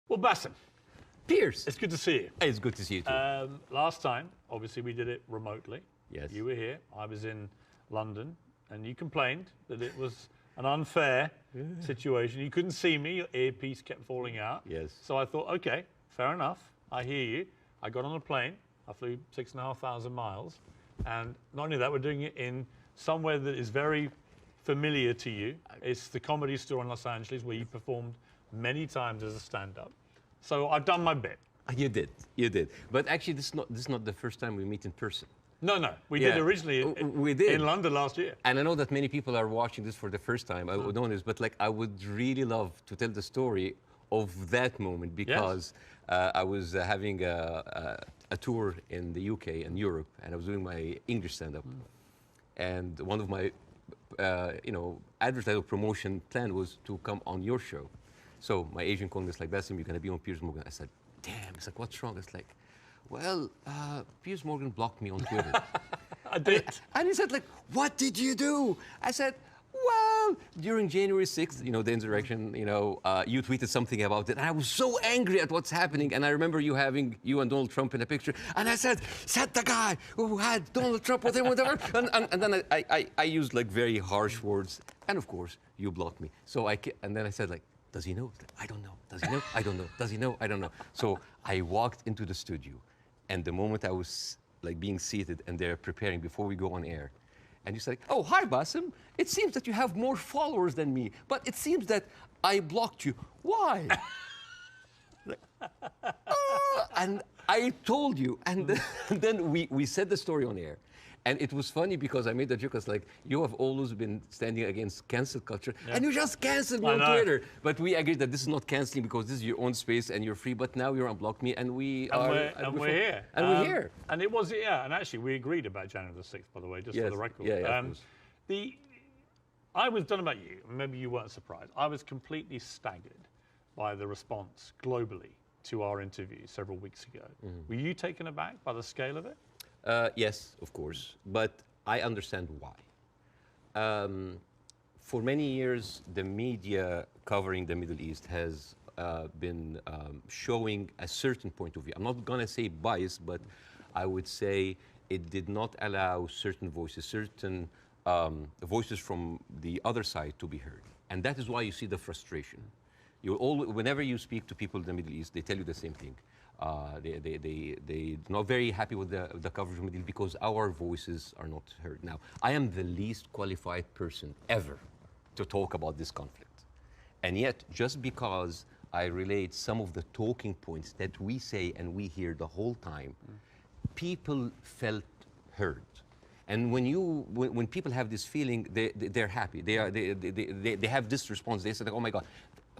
Well, Bاسم, Piers. it's good to see you. It's good to see you too. Last time, obviously, we did it remotely. Yes. You were here. I was in London, and you complained that it was an unfair situation. You couldn't see me. Your earpiece kept falling out. Yes. So I thought, okay, fair enough. I hear you. I got on a plane. I flew 6,500 miles. And not only that, we're doing it in somewhere that is very familiar to you. It's the Comedy Store in Los Angeles, where you performed many times as a stand-up. So I've done my bit. You did. But actually, this is not the first time we meet in person. No, we did originally we did. in London last year. And I know that many people are watching this for the first time. I would know this, but like I would really love to tell the story of that moment because I was having a tour in the UK and Europe, and I was doing my English stand-up. And one of my, advertising promotion plan was to come on your show. So my agent called me, it's like, Bاسm, you're going to be on Piers Morgan. I said, damn. It's like, what's wrong? It's like, well, Piers Morgan blocked me on Twitter. I did. And he said, like, what did you do? I said, well, during January 6th, the insurrection, you tweeted something about it. And I was so angry at what's happening. And I remember you having you and Donald Trump in a picture. And I said the guy who had Donald Trump with him, whatever. and then I used like very harsh words. And of course, you blocked me. So and then I said, like, does he know? I don't know. Does he know? I don't know. Does he know? I don't know. So I walked into the studio, and the moment I was like being seated and they're preparing before we go on air, and you said, "Oh, hi, Bاسm. It seems that you have more followers than me, but it seems that I blocked you. Why?" And I told you, and then we said the story on air. And it was funny because I made the joke, I was like, you have always been standing against cancel culture, and you just canceled me on Twitter. But we agreed that this is not canceling because this is your own space and you're free, but now you're unblocked me, and we're here. And we're here. And it was, and actually we agreed about January the 6th, by the way, just for the record. I was, don't know about you, maybe you weren't surprised, I was completely staggered by the response globally to our interview several weeks ago. Were you taken aback by the scale of it? Yes, of course, but I understand why. For many years, the media covering the Middle East has been showing a certain point of view. I'm not going to say bias, but I would say it did not allow certain voices, voices from the other side to be heard. And that is why you see the frustration. Whenever you speak to people in the Middle East, they tell you the same thing. They're not very happy with the coverage of the Middle East because our voices are not heard. Now, I am the least qualified person ever to talk about this conflict. And yet, just because I relate some of the talking points that we say and we hear the whole time, people felt heard. And when people have this feeling, they're happy. They have this response. They say, like, oh my God.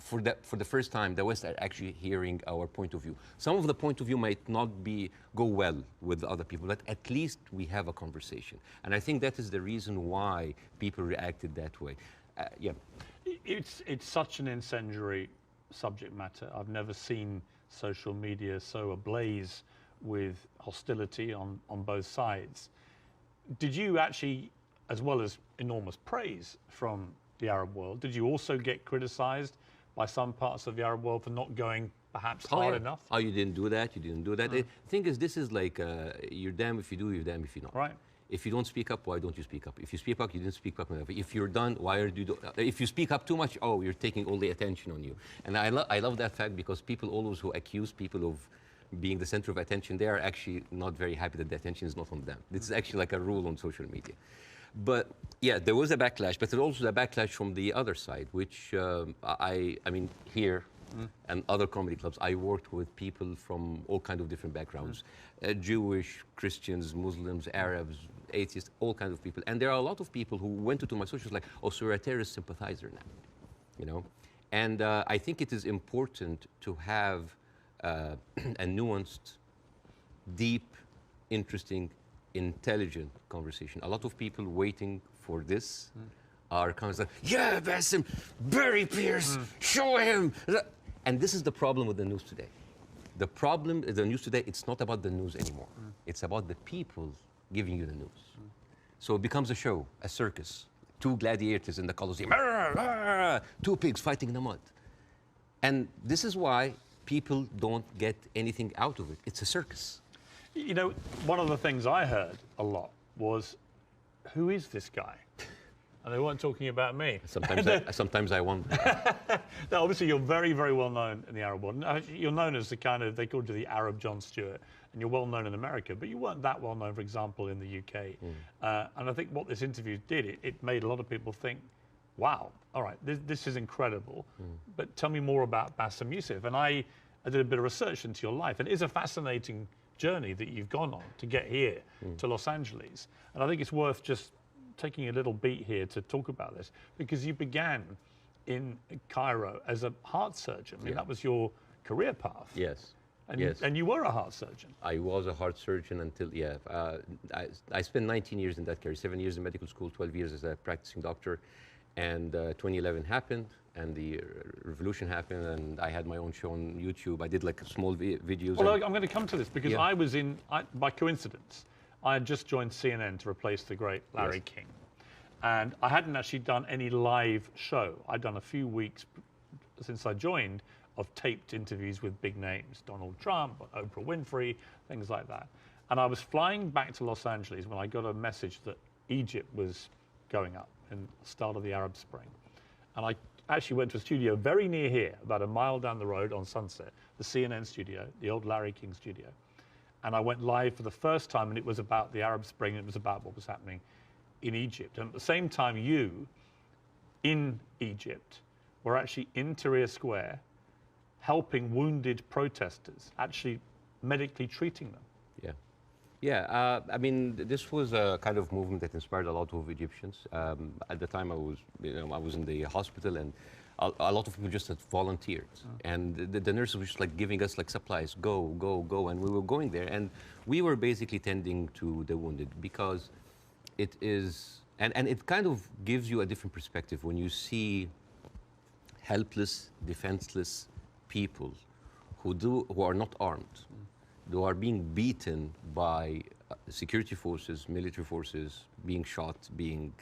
For the first time, the West are actually hearing our point of view. Some of the point of view might not go well with other people, but at least we have a conversation. And I think that is the reason why people reacted that way. It's such an incendiary subject matter. I've never seen social media so ablaze with hostility on both sides. Did you actually, as well as enormous praise from the Arab world, did you also get criticized by some parts of the Arab world for not going perhaps hard enough? Oh, you didn't do that, you didn't do that. The thing is, this is like, you're damned if you do, you're damned if you're not. Right. If you don't speak up, why don't you speak up? If you speak up, you didn't speak up enough. If you're done, why are you if you speak up too much, oh, you're taking all the attention on you. And I love that fact because people always who accuse people of being the center of attention, they are actually not very happy that the attention is not on them. This is actually like a rule on social media. But yeah, there was a backlash, but there was also a backlash from the other side, which I mean, here and other comedy clubs, I worked with people from all kinds of different backgrounds, Jewish, Christians, Muslims, Arabs, atheists, all kinds of people. And there are a lot of people who went into my socials like, oh, so you're a terrorist sympathizer now, And I think it is important to have a nuanced, deep, interesting, intelligent conversation. A lot of people waiting for this are kind of like, yeah, Bاسm, bury Piers, show him. And this is the problem with the news today. The problem is the news today, it's not about the news anymore. It's about the people giving you the news. So it becomes a show, a circus. Two gladiators in the Colosseum, two pigs fighting in the mud. And this is why people don't get anything out of it. It's a circus. You know, one of the things I heard a lot was, who is this guy? And they weren't talking about me. Sometimes I wonder. Now, obviously, you're very, very well known in the Arab world. You're known as the kind of, they called you the Arab Jon Stewart, and you're well known in America, but you weren't that well known, for example, in the UK. And I think what this interview did, it made a lot of people think, wow, all right, this is incredible, but tell me more about Bاسm Youssef. And I did a bit of research into your life, and it is a fascinating journey that you've gone on to get here to Los Angeles. And I think it's worth just taking a little beat here to talk about this, because you began in Cairo as a heart surgeon. I mean, that was your career path. Yes. And, yes. And you were a heart surgeon. I was a heart surgeon until, I spent 19 years in that career, 7 years in medical school, 12 years as a practicing doctor. And 2011 happened, and the revolution happened, and I had my own show on YouTube. I did like small videos. Well, I'm going to come to this, because I was by coincidence, I had just joined CNN to replace the great Larry King. And I hadn't actually done any live show. I'd done a few weeks since I joined of taped interviews with big names, Donald Trump, Oprah Winfrey, things like that. And I was flying back to Los Angeles when I got a message that Egypt was going up in the start of the Arab Spring. And I actually went to a studio very near here, about a mile down the road on Sunset, the CNN studio, the old Larry King studio. And I went live for the first time, and it was about the Arab Spring, and it was about what was happening in Egypt. And at the same time, you, in Egypt, were actually in Tahrir Square, helping wounded protesters, actually medically treating them. Yeah. Yeah, I mean, this was a kind of movement that inspired a lot of Egyptians. At the time, I was in the hospital, and a lot of people just had volunteered. And the nurses were just like giving us like supplies, go, go, go. And we were going there, and we were basically tending to the wounded, because it is, and it kind of gives you a different perspective when you see helpless, defenseless people who are not armed, who are being beaten by security forces, military forces, being shot, being,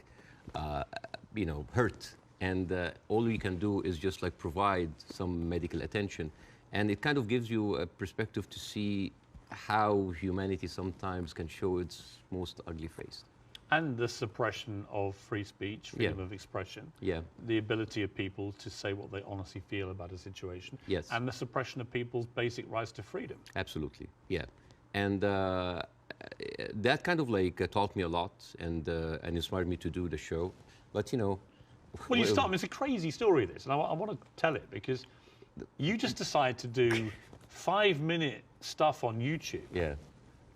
hurt. And all we can do is just like provide some medical attention. And it kind of gives you a perspective to see how humanity sometimes can show its most ugly face. And the suppression of free speech, freedom of expression. Yeah. The ability of people to say what they honestly feel about a situation. Yes. And the suppression of people's basic rights to freedom. Absolutely, yeah. And that kind of like taught me a lot, and inspired me to do the show. But Well, you start, it's a crazy story, this, and I want to tell it, because you just decide to do 5-minute stuff on YouTube. Yeah.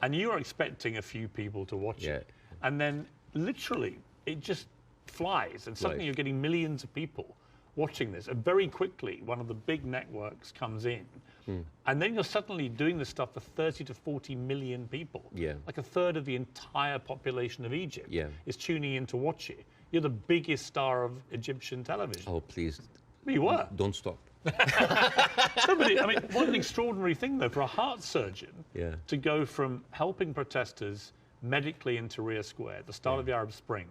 And you're expecting a few people to watch it. And then literally it just flies, and suddenly you're getting millions of people watching this. And very quickly, one of the big networks comes in, and then you're suddenly doing this stuff for 30 to 40 million people. Yeah. Like a third of the entire population of Egypt is tuning in to watch it. You're the biggest star of Egyptian television. Oh, please. Well, you were. Don't stop. I mean, what an extraordinary thing, though, for a heart surgeon to go from helping protesters medically in Tahrir Square at the start of the Arab Spring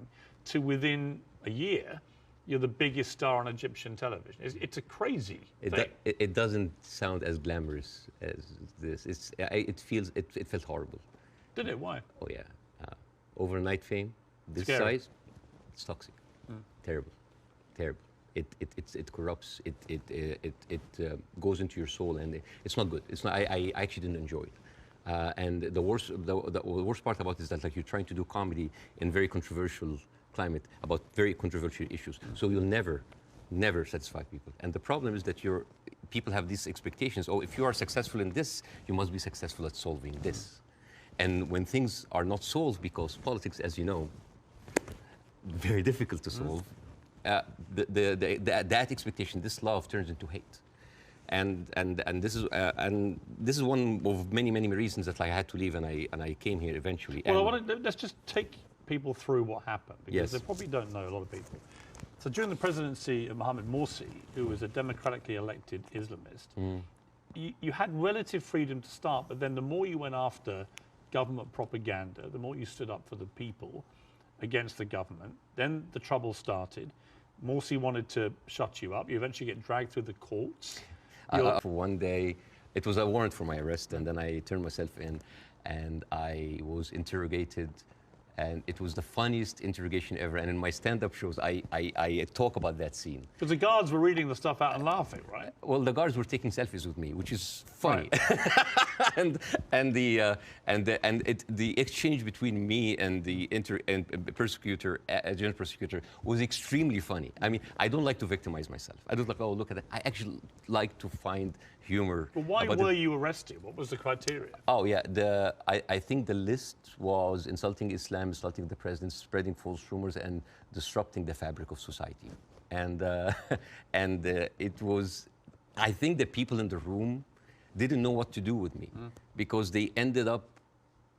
to within a year, you're the biggest star on Egyptian television. It's a crazy thing. It doesn't sound as glamorous as this. It felt horrible. Did it? Why? Oh, yeah. Overnight fame, this size, it's toxic. Terrible. Terrible. It corrupts. It goes into your soul, and it's not good. It's not. I actually didn't enjoy it. And the worst part about it is that like you're trying to do comedy in very controversial climate about very controversial issues. So you'll never satisfy people. And the problem is that people have these expectations. Oh, if you are successful in this, you must be successful at solving this. And when things are not solved, because politics, as you know, very difficult to solve, that expectation, this love turns into hate. And this is one of many reasons that I had to leave, and I came here eventually. Well, let's just take people through what happened, because they probably don't know, a lot of people. So during the presidency of Mohamed Morsi, who was a democratically elected Islamist, you had relative freedom to start, but then the more you went after government propaganda, the more you stood up for the people against the government, then the trouble started. Morsi wanted to shut you up. You eventually get dragged through the courts. For one day, it was a warrant for my arrest, and then I turned myself in, and I was interrogated, and it was the funniest interrogation ever. And in my stand-up shows, I talk about that scene. Because the guards were reading the stuff out and laughing, right? Well, the guards were taking selfies with me, which is funny. Right. the exchange between me and the prosecutor, general prosecutor, was extremely funny. I mean, I don't like to victimize myself. I don't like, oh, look at that. I actually like to find humor. But why were you arrested? What was the criteria? Oh, yeah. I think the list was insulting Islam, insulting the president, spreading false rumors, and disrupting the fabric of society. And it was, I think the people in the room didn't know what to do with me because they ended up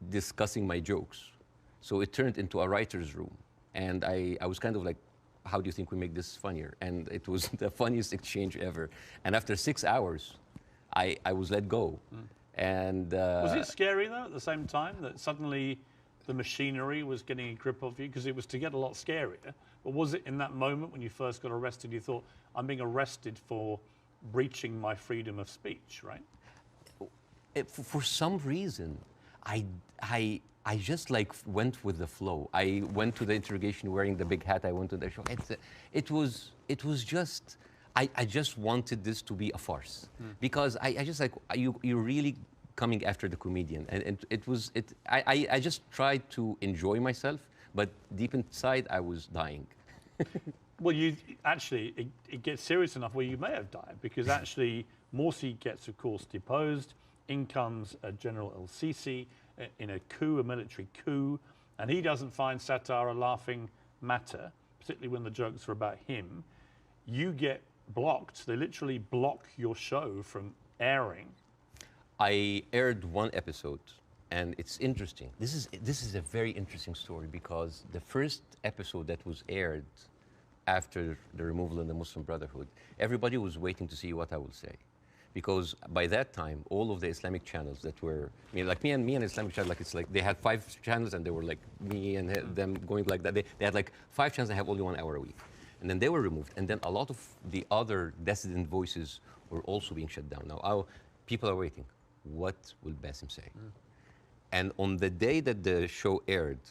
discussing my jokes. So it turned into a writer's room. And I was kind of like, how do you think we make this funnier? And it was the funniest exchange ever. And after 6 hours, I was let go. And was it scary though at the same time that suddenly the machinery was getting a grip of you? Because it was to get a lot scarier. But was it in that moment when you first got arrested, you thought, I'm being arrested for breaching my freedom of speech, right? For some reason, I just like went with the flow. I went to the interrogation wearing the big hat. I went to the show. It was just, I just wanted this to be a farce because I just like, you're really coming after the comedian. And I just tried to enjoy myself, but deep inside I was dying. Well, it gets serious enough where you may have died because actually Morsi gets, of course, deposed. In comes General El-Sisi in a coup, a military coup, and he doesn't find satire a laughing matter, particularly when the jokes are about him. You get blocked. They literally block your show from airing. I aired one episode, and it's interesting. This is a very interesting story because the first episode that was aired after the removal of the Muslim Brotherhood, everybody was waiting to see what I will say. Because by that time, all of the Islamic channels that were, I mean, like me and Islamic channel, like it's like they had 5 channels and they were like me and them going like that. They had like 5 channels that have only 1 hour a week. And then they were removed. And then a lot of the other dissident voices were also being shut down. Now, people are waiting. What will Basim say? And on the day that the show aired,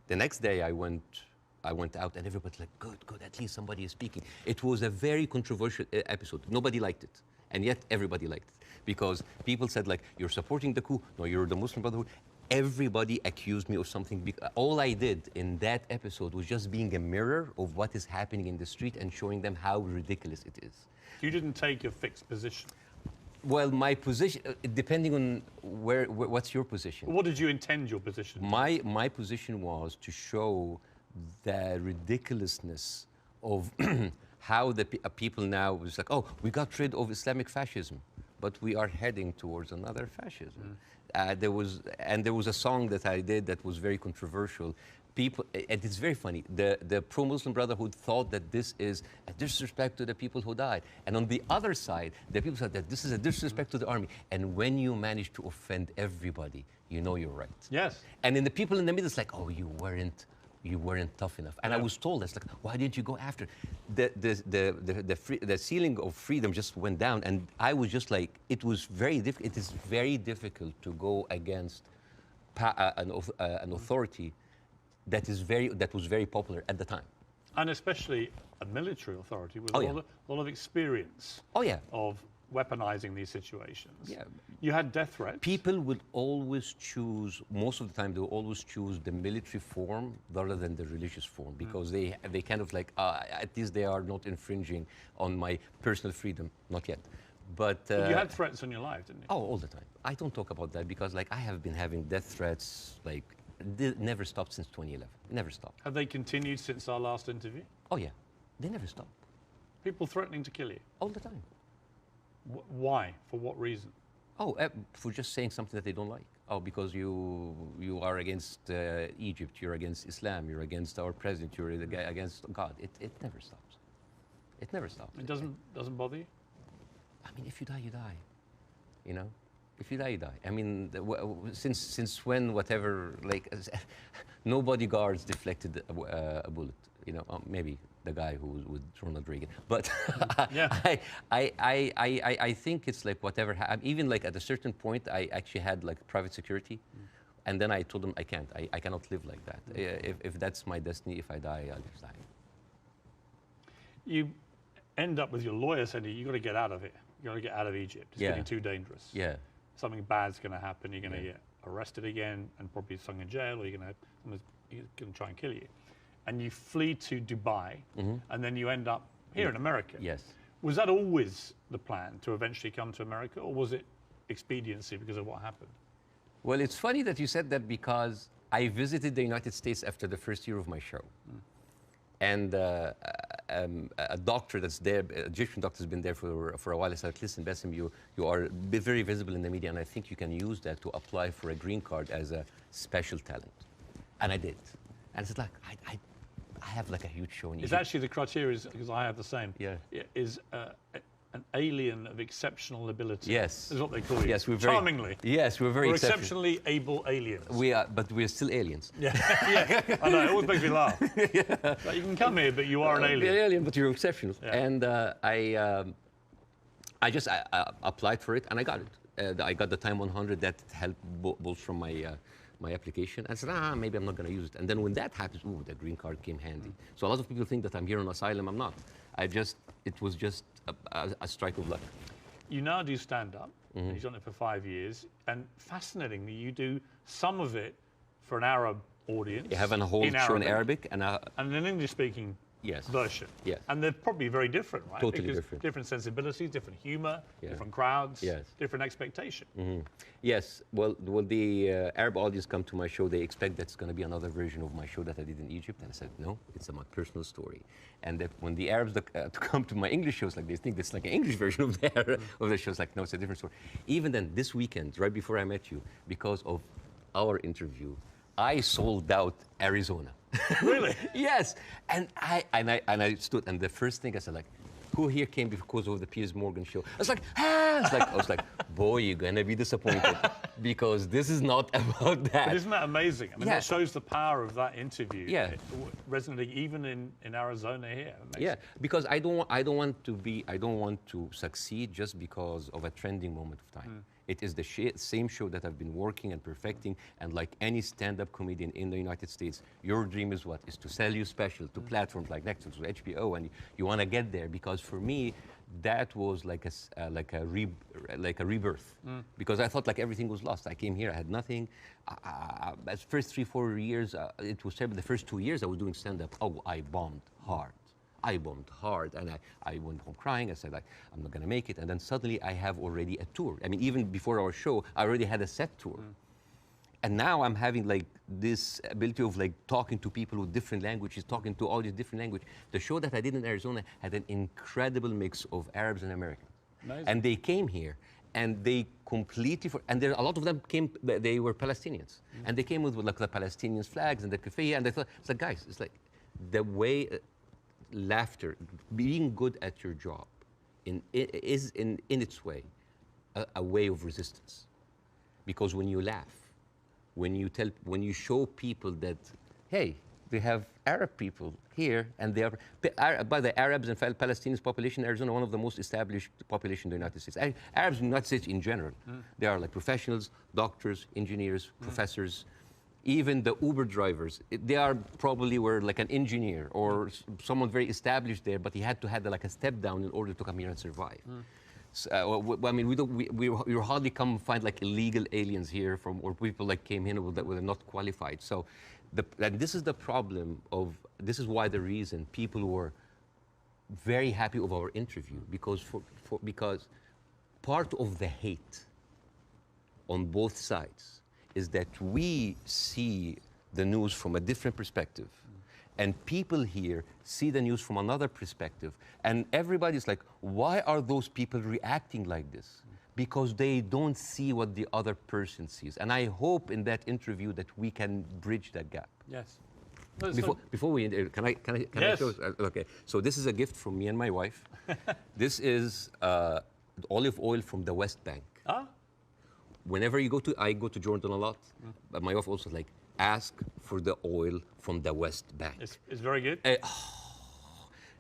the next day I went out and everybody's like, good, at least somebody is speaking. It was a very controversial episode. Nobody liked it. And yet everybody liked it because people said like, you're supporting the coup. No, you're the Muslim Brotherhood. Everybody accused me of something. All I did in that episode was just being a mirror of what is happening in the street and showing them how ridiculous it is. You didn't take a fixed position. Well, my position, depending on what's your position? What did you intend your position? My position was to show the ridiculousness of how the people now was like, oh, we got rid of Islamic fascism, but we are heading towards another fascism. There was a song that I did that was very controversial. People, and it's very funny. The pro-Muslim Brotherhood thought that this is a disrespect to the people who died, and on the other side, the people said that this is a disrespect to the army. And when you manage to offend everybody, you know you're right. Yes. And then the people in the middle, it's like, oh, you weren't tough enough. And I was told, it's like, why didn't you go after? The ceiling of freedom just went down, and I was just like, it was very difficult. It is very difficult to go against an authority that was very popular at the time. And especially a military authority with a lot of experience of weaponizing these situations. Yeah. You had death threats. People would always choose, most of the time, they will always choose the military form rather than the religious form because they kind of like, at least they are not infringing on my personal freedom. Not yet. But you had threats on your life, didn't you? Oh, all the time. I don't talk about that because like I have been having death threats, like, never stopped since 2011. Never stopped. Have they continued since our last interview? Oh, yeah. They never stopped. People threatening to kill you? All the time. Why? For what reason? Oh, for just saying something that they don't like. Oh, because you are against Egypt, you're against Islam, you're against our president, you're against God. It never stops. It never stops. It doesn't bother you? I mean, if you die, you die. You know? If you die, you die. I mean, since when, whatever, like, no bodyguards deflected a bullet. you know, maybe the guy who was with Ronald Reagan. But Yeah. I think it's like whatever. Even like at a certain point, I actually had like private security. And then I told them I can't. I cannot live like that. If that's my destiny, if I die, I'll just die. You end up with your lawyer saying you've got to get out of here. You've got to get out of Egypt. It's Yeah. getting too dangerous. Yeah. Something bad's going to happen. You're going to Yeah. get arrested again and probably thrown in jail, or someone's going to try and kill you. And you flee to Dubai, and then you end up here in America. Yes. Was that always the plan, to eventually come to America, or was it expediency because of what happened? Well, it's funny that you said that because I visited the United States after the first year of my show. And a doctor that's there, an Egyptian doctor, has been there for a while. I said, listen, Bاسم, you are very visible in the media, and I think you can use that to apply for a green card as a special talent. And I did. And it's like, I have like a huge show in Egypt. It's actually the criteria, because I have the same. Yeah. Is an alien of exceptional ability. Yes. Is what they call you. Yes, we're very charmingly. Yes, we're very We're exceptional. exceptionally able aliens. We are, but we're still aliens. Yeah, yeah. I know. It always makes me laugh. Like, you can come here, but you are an alien. You're an alien, but you're exceptional. Yeah. And I just applied for it, and I got it. I got the Time 100 that helped bolster my application. I said, maybe I'm not going to use it. And then when that happens, ooh, the green card came handy. So a lot of people think that I'm here on asylum. I'm not. It was just a strike of luck. You now do stand-up. You've done it for 5 years. And fascinatingly, you do some of it for an Arab audience. You have a whole show in Arabic and an English-speaking version. Yes. And they're probably very different, right? Totally because different. Different sensibilities, different humor, Yeah. different crowds, Yes. different expectation. Yes, well, the Arab audience come to my show, they expect that's going to be another version of my show that I did in Egypt, and I said, no, it's my personal story. And that when the Arabs come to my English shows, like they think it's like an English version of the shows, like, no, it's a different story. Even then, this weekend, right before I met you, because of our interview, I sold out Arizona. Really? Yes, and I stood, and the first thing I said, like, who here came because of the Piers Morgan show? I was like, I was like, boy, you're gonna be disappointed because this is not about that. But isn't that amazing? I mean, Yeah. that shows the power of that interview. Yeah. Resonating even in Arizona here. Amazing. Yeah, because I don't want to succeed just because of a trending moment of time. It is the same show that I've been working and perfecting, and like any stand-up comedian in the United States, your dream is what? Is to sell your special to platforms like Netflix, to HBO, and you want to get there. Because for me, that was like a rebirth. Because I thought like everything was lost. I came here, I had nothing. As first 3-4 years, it was terrible. The first 2 years I was doing stand-up. Oh, I bombed hard. And I went home crying. I said, I'm not going to make it. And then suddenly I have already a tour. I mean, even before our show, I already had a set tour. And now I'm having like this ability of like talking to people with different languages, talking to all these different languages. The show that I did in Arizona had an incredible mix of Arabs and Americans. Amazing. And they came here and they completely, and there a lot of them came, they were Palestinians. And they came with like the Palestinian flags and the keffiyeh, and they thought, it's like, guys, it's like the way, laughter, being good at your job is in its way a way of resistance. Because when you laugh, when you show people that, hey, we have Arab people here, and they are, by the Arabs and Palestinians population in Arizona, one of the most established population in the United States. Arabs in the United States in general, they are like professionals, doctors, engineers, professors. Even the Uber drivers, they are probably were like an engineer or someone very established there, but he had to have like a step down in order to come here and survive. So, I mean, we hardly come find like illegal aliens here or people like came here that were not qualified. So, and this is the problem this is why the reason people were very happy of our interview, because because part of the hate on both sides is that we see the news from a different perspective. And people here see the news from another perspective. And everybody's like, why are those people reacting like this? Because they don't see what the other person sees. And I hope in that interview that we can bridge that gap. Yes. Before we end, can I Yes. show? Okay, so this is a gift from me and my wife. This is olive oil from the West Bank. Ah, Whenever I go to Jordan a lot, but my wife also like, ask for the oil from the West Bank. It's very good.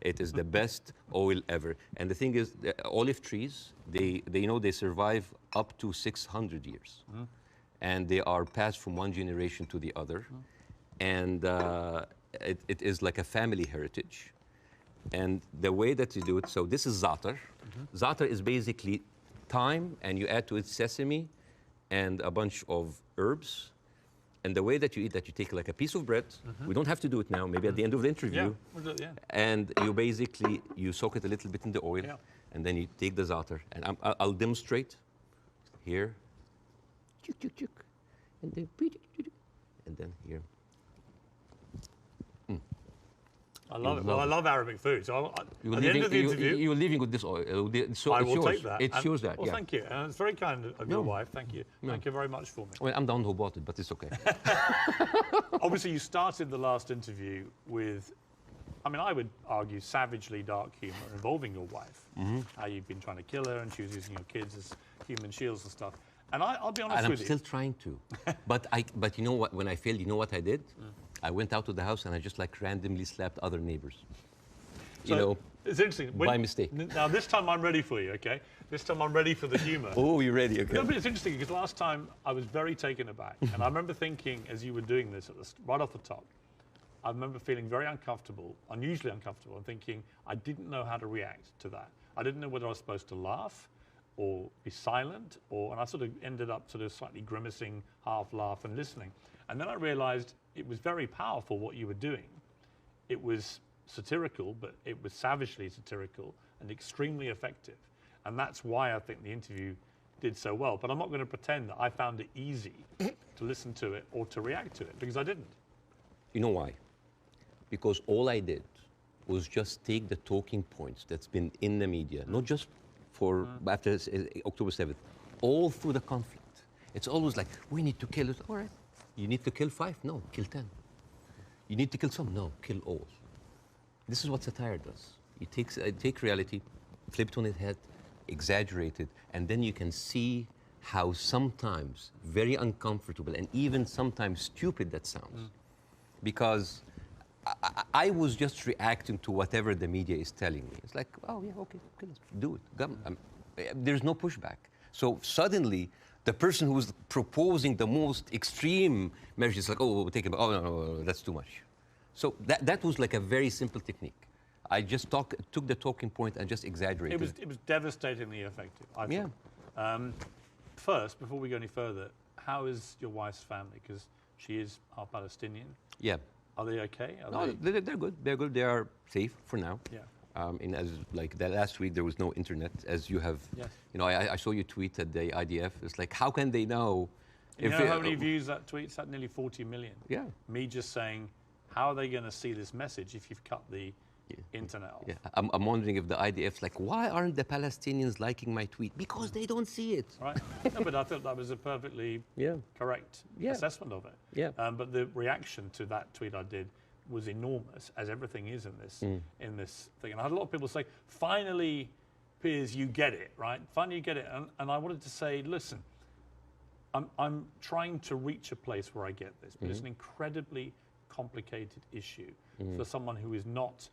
It is the best oil ever. And the thing is, the olive trees, they survive up to 600 years. And they are passed from one generation to the other. And it is like a family heritage. And the way that you do it, so this is za'atar. Za'atar is basically thyme, and you add to it sesame and a bunch of herbs. And the way that you eat that, you take like a piece of bread. We don't have to do it now, maybe at the end of the interview. Yeah, we'll do it, yeah. And you soak it a little bit in the oil, and then you take the za'atar. And I'll demonstrate here. Chuk, chuk, chuk. And then here. I love it. Well, I love Arabic food. So at the end of the interview, you're leaving with this oil. So I will take that. It shows that. Well, thank you. And it's very kind of your wife. Thank you. Thank you very much for me. Well, I'm the one who bought it, but it's okay. Obviously, you started the last interview with, I mean, I would argue savagely dark humour involving your wife. How you've been trying to kill her, and she was using your kids as human shields and stuff. And I'll be honest with you. And I'm still trying to. But you know what? When I failed, you know what I did? I went out to the house and I just like randomly slapped other neighbors. So, it's interesting. By mistake. Now this time I'm ready for you, okay? This time I'm ready for the humour. Oh, you're ready, okay. No, but it's interesting because last time I was very taken aback. And I remember thinking as you were doing this right off the top, I remember feeling very uncomfortable, unusually uncomfortable, and thinking I didn't know how to react to that. I didn't know whether I was supposed to laugh or be silent, and I sort of ended up sort of slightly grimacing, half laugh and listening. And then I realized it was very powerful what you were doing. It was satirical, but it was savagely satirical and extremely effective. And that's why I think the interview did so well. But I'm not going to pretend that I found it easy to listen to it or to react to it, because I didn't. You know why? Because all I did was just take the talking points that's been in the media, not just for after October 7th, all through the conflict. It's always like, we need to kill it. All right. You need to kill 5? No, kill 10. You need to kill some? No, kill all. This is what satire does. It take reality, flip it on its head, exaggerate it, and then you can see how sometimes very uncomfortable and even sometimes stupid that sounds. Because I was just reacting to whatever the media is telling me. It's like, oh yeah, okay, let's do it. There's no pushback. So suddenly, the person who's proposing the most extreme measures is like, oh, we'll take it, oh, no, that's too much. So that was like a very simple technique. I just took the talking point and just exaggerated it. It was devastatingly effective, I think. Yeah. First, before we go any further, how is your wife's family? Because she is half Palestinian. Yeah. Are they okay? They're good. They're good. They are safe for now. Yeah. As like that last week, there was no internet, as you have. Yes. You know, I saw you tweet at the IDF. It's like, how can they know? You know how many views that tweet's had? Nearly 40 million. Yeah. Me just saying, how are they going to see this message if you've cut the internet off? Yeah. I'm wondering if the IDF's like, why aren't the Palestinians liking my tweet? Because they don't see it. Right. No, but I thought that was a perfectly correct assessment of it. Yeah. But the reaction to that tweet I did was enormous, as everything is in this thing. And I had a lot of people say, finally, Piers, you get it, right? Finally, you get it. And I wanted to say, listen, I'm trying to reach a place where I get this, but it's an incredibly complicated issue for someone who is not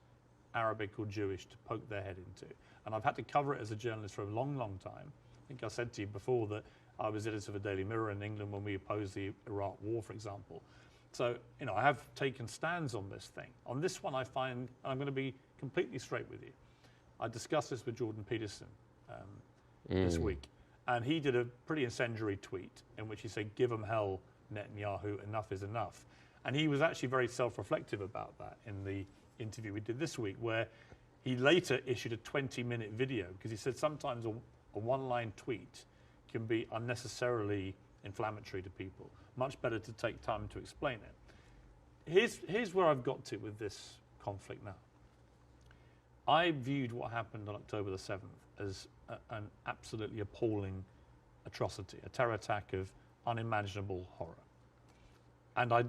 Arabic or Jewish to poke their head into. And I've had to cover it as a journalist for a long, long time. I think I said to you before that I was editor of a Daily Mirror in England when we opposed the Iraq War, for example. So, you know, I have taken stands on this thing. On this one, I find, and I'm going to be completely straight with you, I discussed this with Jordan Peterson this week, and he did a pretty incendiary tweet in which he said, give them hell, Netanyahu, enough is enough. And he was actually very self-reflective about that in the interview we did this week, where he later issued a 20-minute video, because he said sometimes a one-line tweet can be unnecessarily inflammatory to people. Much better to take time to explain it. Here's where I've got to with this conflict now. I viewed what happened on October the 7th as an absolutely appalling atrocity, a terror attack of unimaginable horror. And I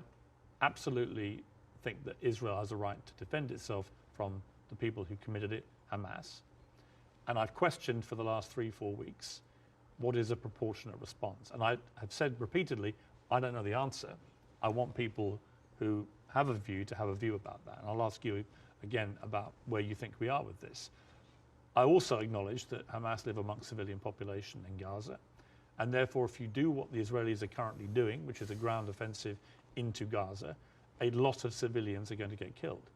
absolutely think that Israel has a right to defend itself from the people who committed it, Hamas. And I've questioned for the last 3-4 weeks, what is a proportionate response? And I have said repeatedly, I don't know the answer. I want people who have a view to have a view about that. And I'll ask you again about where you think we are with this. I also acknowledge that Hamas live amongst civilian population in Gaza. And therefore, if you do what the Israelis are currently doing, which is a ground offensive into Gaza, a lot of civilians are going to get killed.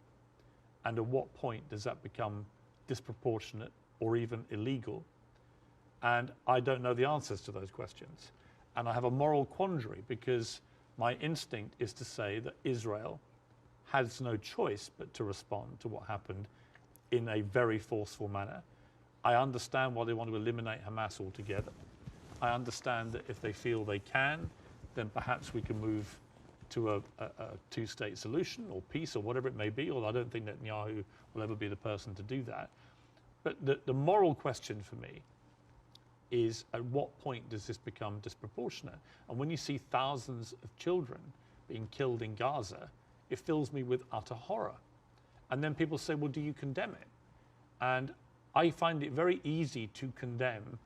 And at what point does that become disproportionate or even illegal? And I don't know the answers to those questions. And I have a moral quandary because my instinct is to say that Israel has no choice but to respond to what happened in a very forceful manner. I understand why they want to eliminate Hamas altogether. I understand that if they feel they can, then perhaps we can move to a two-state solution or peace or whatever it may be, although I don't think Netanyahu will ever be the person to do that. But the moral question for me is, at what point does this become disproportionate? And when you see thousands of children being killed in Gaza, it fills me with utter horror. And then people say, well, do you condemn it? And I find it very easy to condemn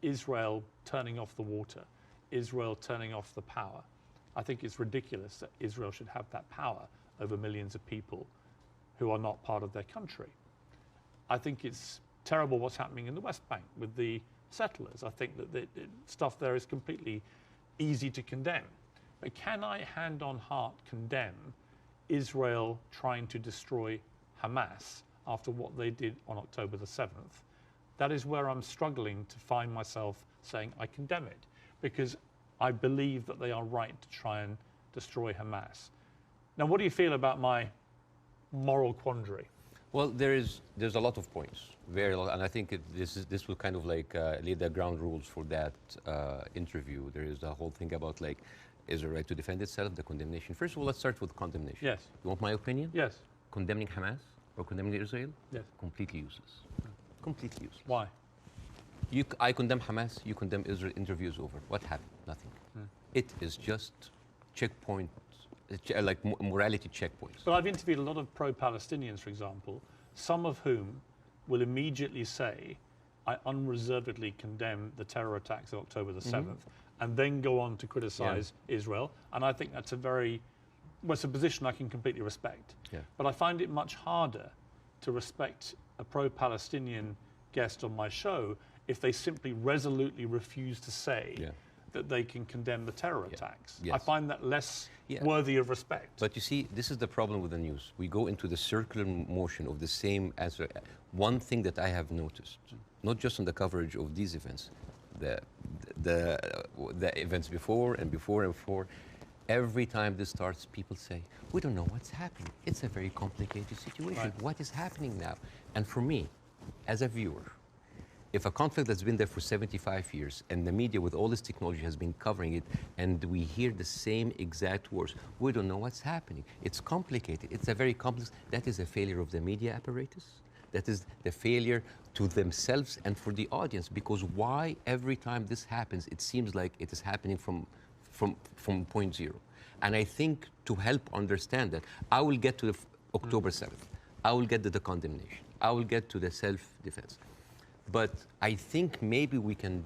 Israel turning off the water, Israel turning off the power. I think it's ridiculous that Israel should have that power over millions of people who are not part of their country. I think it's terrible what's happening in the West Bank with the settlers. I think that the stuff there is completely easy to condemn. But can I, hand on heart, condemn Israel trying to destroy Hamas after what they did on October the 7th? That is where I'm struggling to find myself saying I condemn it, because I believe that they are right to try and destroy Hamas. Now, what do you feel about my moral quandary? Well, there's a lot of points, very lot, and I think this will kind of like lay the ground rules for that interview. There is a whole thing about like, is it right to defend itself, the condemnation. First of all, let's start with condemnation. Yes. You want my opinion? Yes. Condemning Hamas or condemning Israel? Yes. Completely useless. Completely useless. Why? I condemn Hamas, you condemn Israel, interview is over. What happened? Nothing. It is just checkpoint, like morality checkpoints. But I've interviewed a lot of pro-Palestinians, for example, some of whom will immediately say, I unreservedly condemn the terror attacks of October the 7th, and then go on to criticize Israel. And I think that's it's a position I can completely respect. Yeah. But I find it much harder to respect a pro-Palestinian guest on my show if they simply resolutely refuse to say that they can condemn the terror attacks. Yes. I find that less worthy of respect. But you see, this is the problem with the news. We go into the circular motion of the same answer. One thing that I have noticed, not just on the coverage of these events, the events before and before and before, every time this starts, people say, we don't know what's happening. It's a very complicated situation. Right. What is happening now? And for me, as a viewer, if a conflict that's been there for 75 years and the media with all this technology has been covering it and we hear the same exact words, we don't know what's happening. It's complicated. It's a very complex. That is a failure of the media apparatus. That is the failure to themselves and for the audience, because why every time this happens, it seems like it is happening from point zero. And I think to help understand that, I will get to the October 7th. I will get to the condemnation. I will get to the self-defense. But I think maybe we can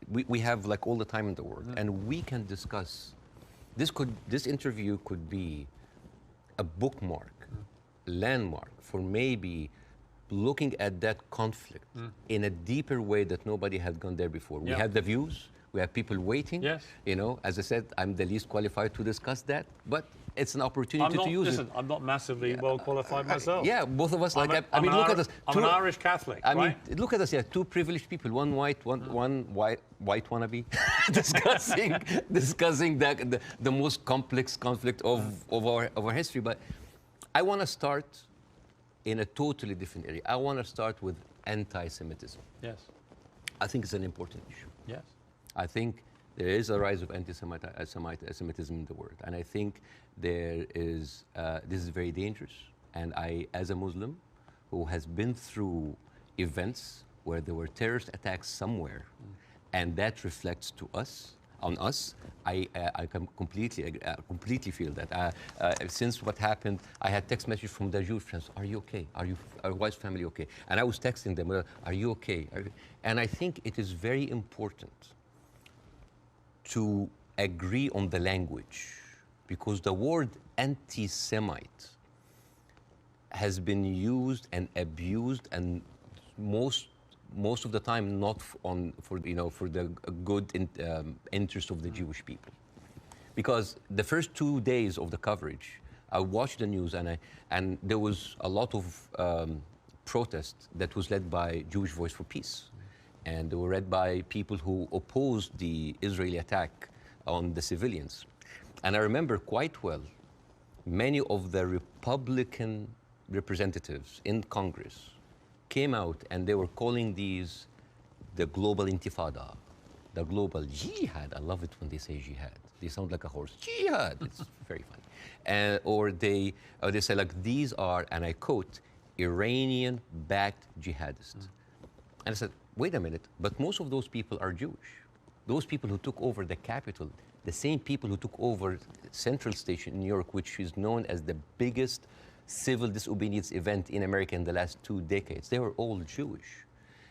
we have like all the time in the world, and we can discuss, this interview could be a bookmark, landmark for maybe looking at that conflict in a deeper way that nobody had gone there before. We had the views, we have people waiting. Yes. You know, as I said, I'm the least qualified to discuss that, but it's an opportunity to use it. I'm not massively well qualified myself. Yeah, both of us. I mean, look at us. I'm an Irish Catholic. I mean, right? look at us. Yeah, two privileged people. One white, one white wannabe, discussing the most complex conflict of our history. But I want to start in a totally different area. I want to start with anti-Semitism. Yes. I think it's an important issue. Yes. I think there is a rise of anti-Semitism in the world, and I think there is. This is very dangerous. And I, as a Muslim, who has been through events where there were terrorist attacks somewhere, and that reflects on us, I can completely feel that. Since what happened, I had text message from the Jewish friends. Are you okay? Are wife's family okay? And I was texting them. Are you okay? And I think it is very important to agree on the language because the word anti-Semite has been used and abused, and most of the time not for the good interest of the Jewish people. Because the first 2 days of the coverage, I watched the news, and there was a lot of protest that was led by Jewish Voice for Peace, and they were led by people who opposed the Israeli attack on the civilians. And I remember quite well, many of the Republican representatives in Congress came out and they were calling these the global intifada, the global jihad. I love it when they say jihad. They sound like a horse. Jihad. It's very funny. Or they say like, these are, and I quote, Iranian-backed jihadists. And I said, wait a minute, but most of those people are Jewish. Those people who took over the Capitol, the same people who took over Central Station in New York, which is known as the biggest civil disobedience event in America in the last 2 decades, they were all Jewish.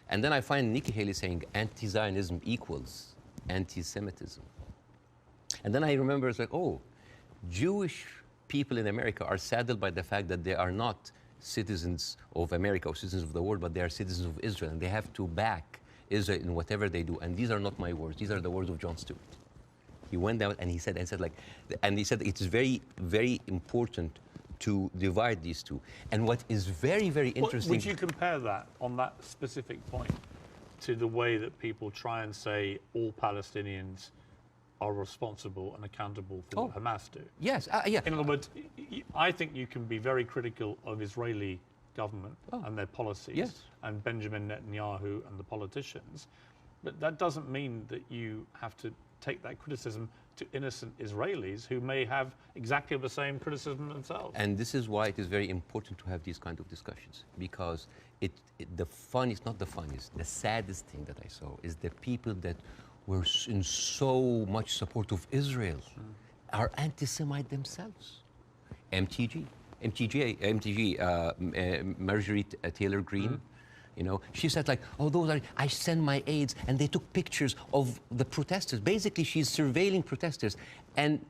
And then I find Nikki Haley saying anti-Zionism equals anti-Semitism. And then I remember it's like, oh, Jewish people in America are saddened by the fact that they are not citizens of America or citizens of the world, but they are citizens of Israel, and they have to back Israel in whatever they do. And these are not my words; these are the words of Jon Stewart. He went down and he said it is very, very important to divide these two. And what is very, very interesting. Would you compare that on that specific point to the way that people try and say all Palestinians are responsible and accountable for what Hamas do? Yes, yeah. In other words, I think you can be very critical of Israeli government and their policies and Benjamin Netanyahu and the politicians, but that doesn't mean that you have to take that criticism to innocent Israelis who may have exactly the same criticism themselves. And this is why it is very important to have these kind of discussions, because the saddest thing that I saw is the people that were in so much support of Israel are anti-Semite themselves. MTG, Marjorie Taylor Greene, you know, she said like, oh, I send my aides, and they took pictures of the protesters. Basically, she's surveilling protesters. And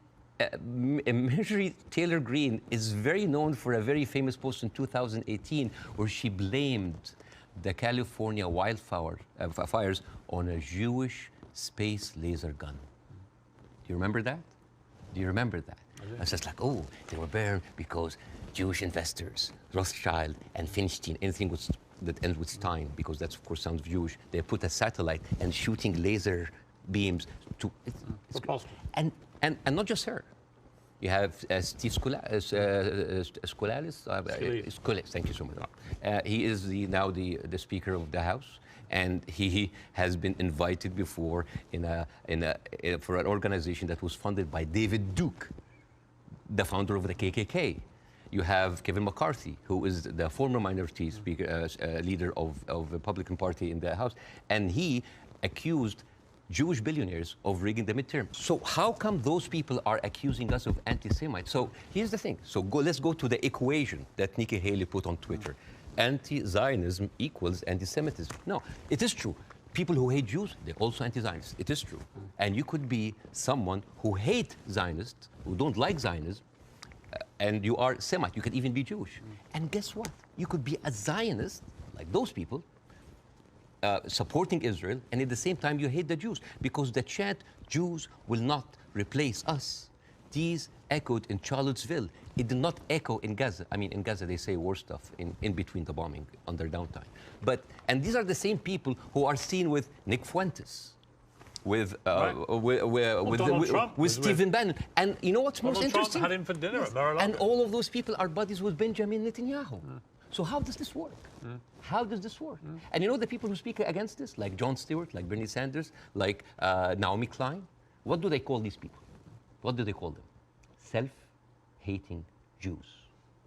Marjorie Taylor Greene is very known for a very famous post in 2018 where she blamed the California fires on a Jewish space laser gun. Do you remember that? Do you remember that? I was just like, oh, they were burned because Jewish investors, Rothschild and Feinstein, anything that ends with Stein, because that's of course sounds Jewish, they put a satellite and shooting laser beams to. It's possible. And not just her. You have Steve Skoulas. Thank you so much. He is now the Speaker of the House, and he has been invited before for an organization that was funded by David Duke, the founder of the KKK. You have Kevin McCarthy, who is the former minority speaker, leader of the Republican Party in the House, and he accused Jewish billionaires of rigging the midterm. So how come those people are accusing us of anti-Semites? So here's the thing. So let's go to the equation that Nikki Haley put on Twitter. Anti-Zionism equals anti-Semitism. No, it is true. People who hate Jews, they're also anti-Zionists. It is true. And you could be someone who hate Zionists, who don't like Zionism, and you are Semite. You could even be Jewish. And guess what? You could be a Zionist, like those people, supporting Israel, and at the same time you hate the Jews, because the chant, Jews will not replace us, these echoed in Charlottesville. It did not echo in Gaza. I mean, in Gaza they say worse stuff in between the bombing, on their downtime. And these are the same people who are seen with Nick Fuentes, with Stephen Bannon. And you know what's most interesting? Trump had him for dinner at Mar-a-Lago. And all of those people are buddies with Benjamin Netanyahu. So how does this work? How does this work? And you know the people who speak against this, like Jon Stewart, like Bernie Sanders, like Naomi Klein, what do they call these people? What do they call them? Self-hating Jews.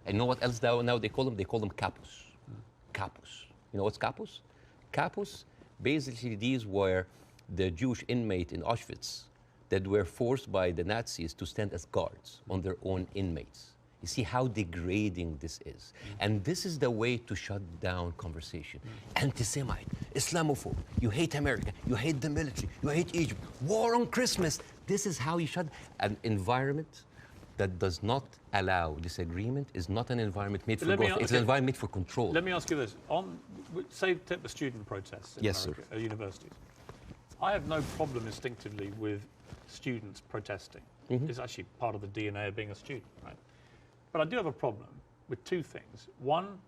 And you know what else now they call them? They call them capos. Capos. You know what's capos? Capos, basically these were the Jewish inmate in Auschwitz that were forced by the Nazis to stand as guards on their own inmates. You see how degrading this is. And this is the way to shut down conversation. Anti-Semite, Islamophobe, you hate America, you hate the military, you hate Egypt, war on Christmas. This is how you shut an environment that does not allow disagreement is not an environment made for Let me growth. It's an environment made for control. Let me ask you this. Say, take the student protests in Yes, America, at universities. I have no problem instinctively with students protesting. It's actually part of the DNA of being a student, right? But I do have a problem with two things. One,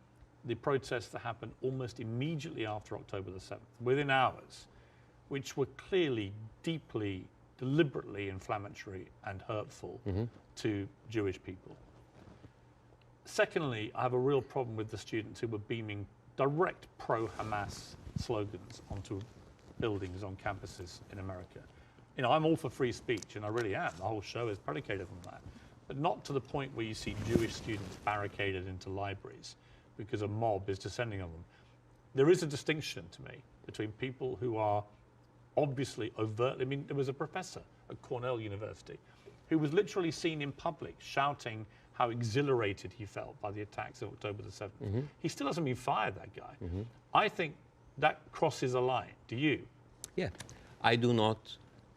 the protests that happened almost immediately after October the 7th, within hours, which were clearly, deeply, deliberately inflammatory and hurtful to Jewish people. Secondly, I have a real problem with the students who were beaming direct pro-Hamas slogans onto buildings on campuses in America. You know, I'm all for free speech, and I really am. The whole show is predicated on that. But not to the point where you see Jewish students barricaded into libraries because a mob is descending on them. There is a distinction to me between people who are obviously overtly, I mean, there was a professor at Cornell University who was literally seen in public shouting how exhilarated he felt by the attacks of October the 7th. He still hasn't been fired, that guy. I think that crosses a line. Do you? Yeah, I do not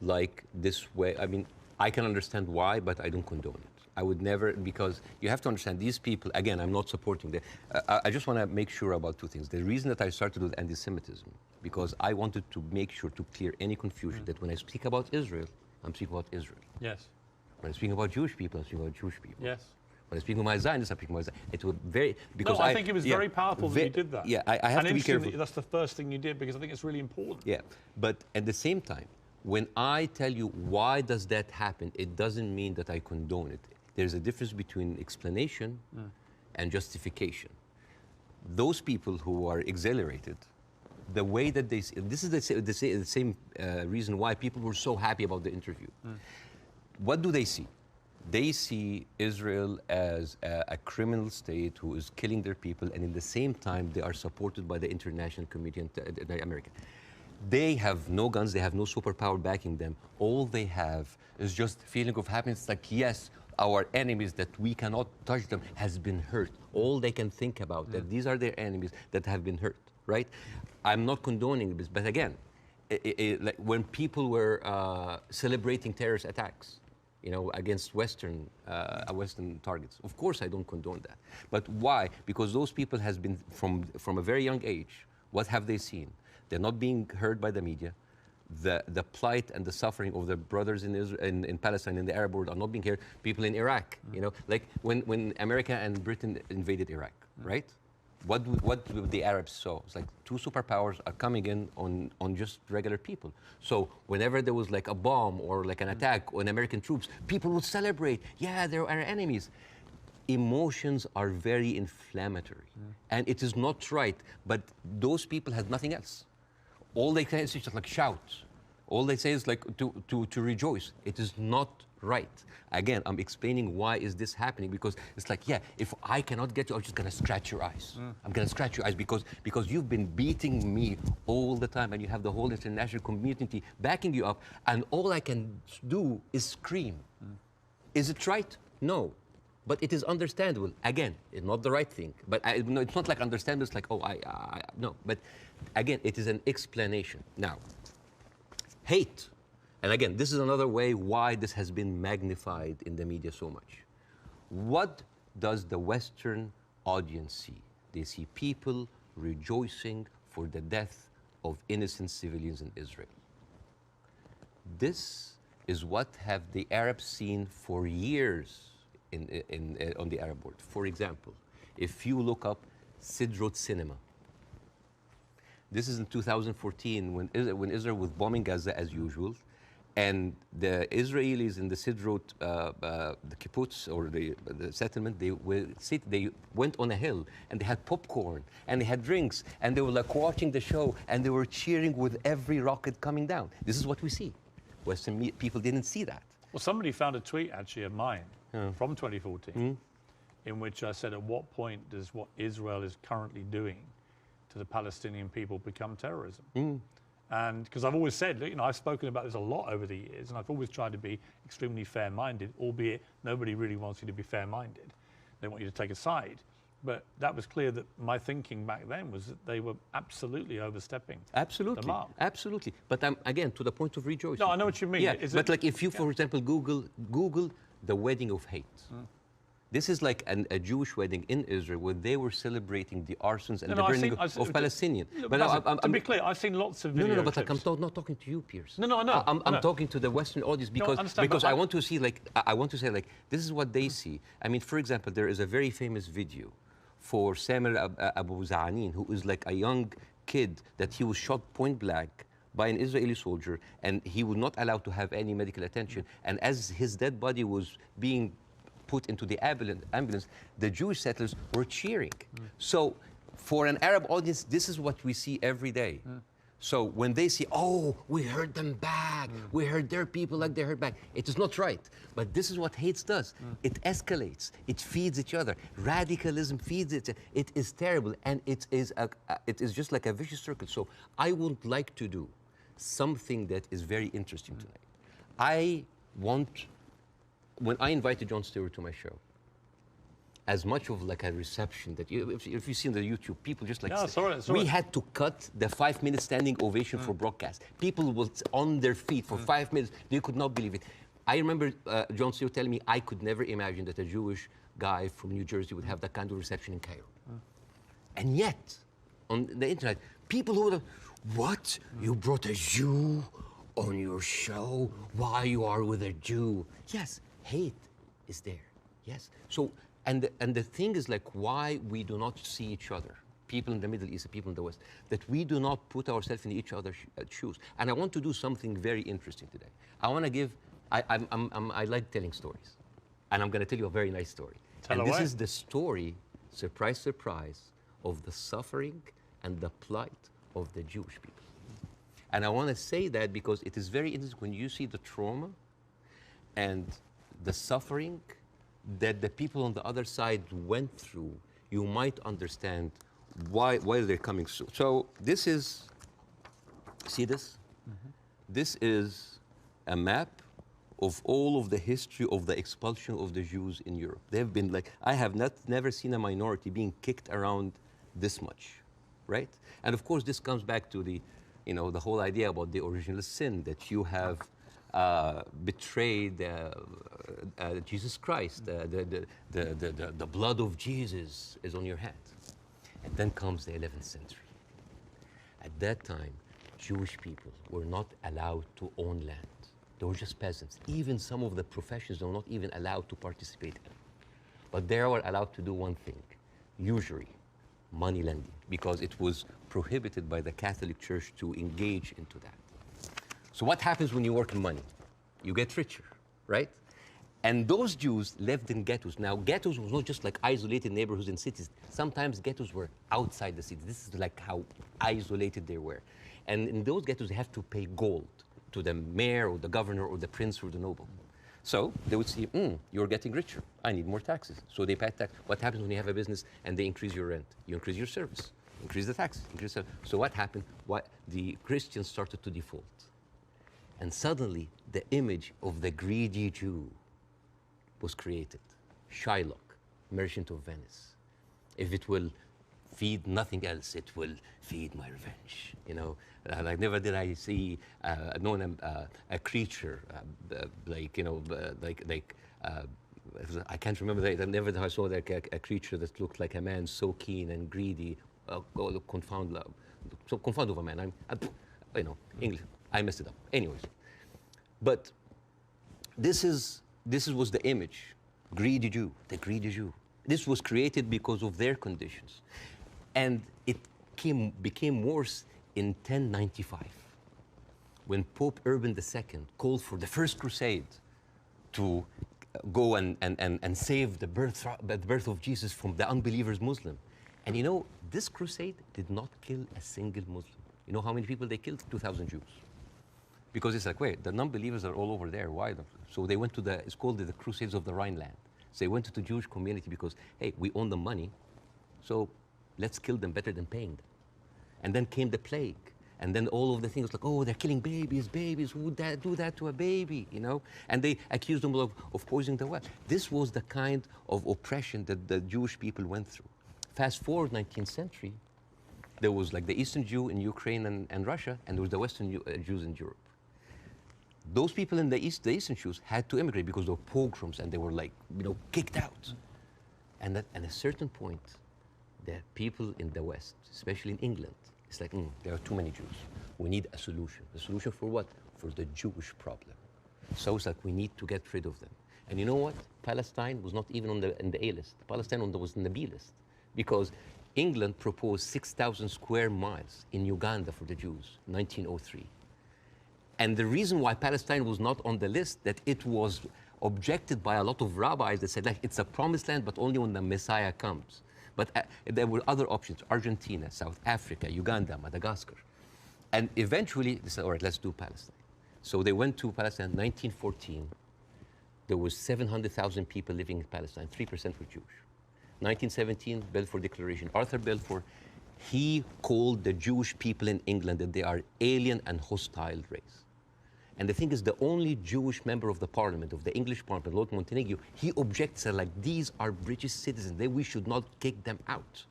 like this way. I mean, I can understand why, but I don't condone it. I would never, because you have to understand these people, again, I'm not supporting them. I just want to make sure about two things. The reason that I started with anti-Semitism, because I wanted to make sure to clear any confusion that when I speak about Israel, I'm speaking about Israel. Yes. When I speak about Jewish people, I'm speaking about Jewish people. Yes. When I speak about my Zionists, I'm speaking about Zionists. It was very, because no, I think it was very powerful that you did that. Yeah, I have to be careful. That's the first thing you did, because I think it's really important. Yeah, but at the same time, when I tell you why does that happen, it doesn't mean that I condone it. There's a difference between explanation and justification. Those people who are exhilarated, the way that they see, this is the same reason why people were so happy about the interview. What do they see? They see Israel as a criminal state who is killing their people, and in the same time, they are supported by the international community and America. They have no guns, they have no superpower backing them. All they have is just a feeling of happiness, like, yes, our enemies that we cannot touch them has been hurt. All they can think about, that these are their enemies that have been hurt, right? I'm not condoning this, but again, like when people were celebrating terrorist attacks, you know, against Western targets. Of course, I don't condone that. But why? Because those people has been, from a very young age, what have they seen? They're not being heard by the media. The plight and the suffering of the brothers in Israel, in Palestine, in the Arab world, are not being heard. People in Iraq, you know, like when America and Britain invaded Iraq, right? What the Arabs saw? It's like two superpowers are coming in on just regular people. So whenever there was like a bomb or like an attack on American troops, people would celebrate. Yeah, they're our enemies. Emotions are very inflammatory, and it is not right. But those people have nothing else. All they can is just like shout. All they say is like to rejoice. It is not right. Again, I'm explaining why is this happening, because it's like, yeah, if I cannot get you, I'm just gonna scratch your eyes. I'm gonna scratch your eyes because you've been beating me all the time, and you have the whole international community backing you up, and all I can do is scream. Is it right? No. But it is understandable. Again, it's not the right thing. But no, it's not like understandable. It's like, oh, no. But again, it is an explanation. Now, hate. And again, this is another way why this has been magnified in the media so much. What does the Western audience see? They see people rejoicing for the death of innocent civilians in Israel. This is what have the Arabs seen for years on the Arab world. For example, if you look up Sderot Cinema, this is in 2014 when Israel was bombing Gaza as usual, and the Israelis in the Sderot, the kibbutz or the settlement, they went on a hill and they had popcorn and they had drinks and they were like watching the show and they were cheering with every rocket coming down. This is what we see. Western people didn't see that. Well, somebody found a tweet actually of mine from 2014 in which I said, at what point does what Israel is currently doing to the Palestinian people become terrorism? And because I've always said, you know, I've spoken about this a lot over the years, and I've always tried to be extremely fair-minded, albeit nobody really wants you to be fair-minded. They want you to take a side. But that was clear that my thinking back then was that they were absolutely overstepping the mark. Absolutely. But again, to the point of rejoicing. No, I know what you mean. Yeah, but like if you, for example, Google the wedding of hate. This is like a Jewish wedding in Israel where they were celebrating the arsons and the burning of Palestinians. To be clear, I've seen lots of video but I'm not talking to you, Piers. No, I know. I'm talking to the Western audience because I want to see, like, I want to say, like, this is what they see. I mean, for example, there is a very famous video for Samuel Abu Za'anin, who is like a young kid that he was shot point blank by an Israeli soldier, and he was not allowed to have any medical attention. And as his dead body was being put into the ambulance, the Jewish settlers were cheering. So for an Arab audience, this is what we see every day. So when they say, oh, we heard them back, we heard their people like they heard back, it is not right. But this is what hate does. It escalates, it feeds each other. Radicalism feeds it. It is terrible, and it is just like a vicious circle. So I would like to do something that is very interesting tonight. I want, when I invited Jon Stewart to my show, as much of like a reception that if you see on the YouTube, people just like, we had to cut the 5-minute standing ovation for broadcast. People were on their feet for 5 minutes. They could not believe it. I remember Jon Stewart telling me I could never imagine that a Jewish guy from New Jersey would have that kind of reception in Cairo. And yet, on the internet, people who would, what? You brought a Jew on your show? Why you are with a Jew? Yes, hate is there. Yes. So, and the thing is, like, why we do not see each other, people in the Middle East, people in the West, that we do not put ourselves in each other's shoes. And I want to do something very interesting today. I want to give, I like telling stories. And I'm going to tell you a very nice story. Tell away. This is the story, surprise, surprise, of the suffering and the plight of the Jewish people. And I want to say that because it is very interesting when you see the trauma and the suffering that the people on the other side went through, you might understand why they're coming. So this is, see this? This is a map of all of the history of the expulsion of the Jews in Europe. They've been like, I have never seen a minority being kicked around this much, right? And of course, this comes back to the, you know, the whole idea about the original sin, that you have betrayed Jesus Christ. The blood of Jesus is on your hand. And then comes the 11th century. At that time, Jewish people were not allowed to own land. They were just peasants. Even some of the professions they were not even allowed to participate in. But they were allowed to do one thing, usury, money lending, because it was prohibited by the Catholic Church to engage into that. So what happens when you work in money? You get richer, right? And those Jews lived in ghettos. Now, ghettos was not just like isolated neighborhoods in cities. Sometimes ghettos were outside the city. This is like how isolated they were. And in those ghettos, they have to pay gold to the mayor or the governor or the prince or the noble. So they would see, you're getting richer. I need more taxes. So they pay tax. What happens when you have a business and they increase your rent? You increase your service, increase the taxes. So what happened? The Christians started to default. And suddenly, the image of the greedy Jew was created. Shylock, merchant of Venice. If it will feed nothing else, it will feed my revenge. You know, like never did I see a creature like, you know, I can't remember that. Never did I saw like a creature that looked like a man so keen and greedy. Confound of a man. You know, English. I messed it up. Anyways, but this was the image, greedy Jew, the greedy Jew. This was created because of their conditions, and it became worse in 1095, when Pope Urban II called for the first crusade to go and save the birth of Jesus from the unbelievers Muslim. And you know, this crusade did not kill a single Muslim. You know how many people they killed? 2,000 Jews. Because it's like, wait, the non-believers are all over there. Why? So they went to it's called the Crusades of the Rhineland. So they went to the Jewish community because, hey, we own the money, so let's kill them better than paying them. And then came the plague. And then all of the things like, oh, they're killing babies, who would do that to a baby, you know? And they accused them of poisoning the well. This was the kind of oppression that the Jewish people went through. Fast forward 19th century, there was like the Eastern Jew in Ukraine and Russia, and there was the Western Jews in Europe. those people in the East, the Eastern Jews, had to immigrate because there were pogroms and they were like, kicked out. And at a certain point, the people in the West, especially in England, it's like, there are too many Jews. We need a solution. A solution for what? For the Jewish problem. So it's like we need to get rid of them. And you know what? Palestine was not even on the A list. Palestine was on the B list because England proposed 6,000 square miles in Uganda for the Jews, 1903. And the reason why Palestine was not on the list, that it was objected by a lot of rabbis that said, like, it's a promised land, but only when the Messiah comes. But there were other options: Argentina, South Africa, Uganda, Madagascar. And eventually they said, all right, let's do Palestine. So they went to Palestine in 1914. There was 700,000 people living in Palestine, 3% were Jewish. 1917, Balfour Declaration. Arthur Balfour, he called the Jewish people in England that they are alien and hostile race. And the thing is, the only Jewish member of the parliament, of the English parliament, Lord Montague, he objects, like, these are British citizens, we should not kick them out.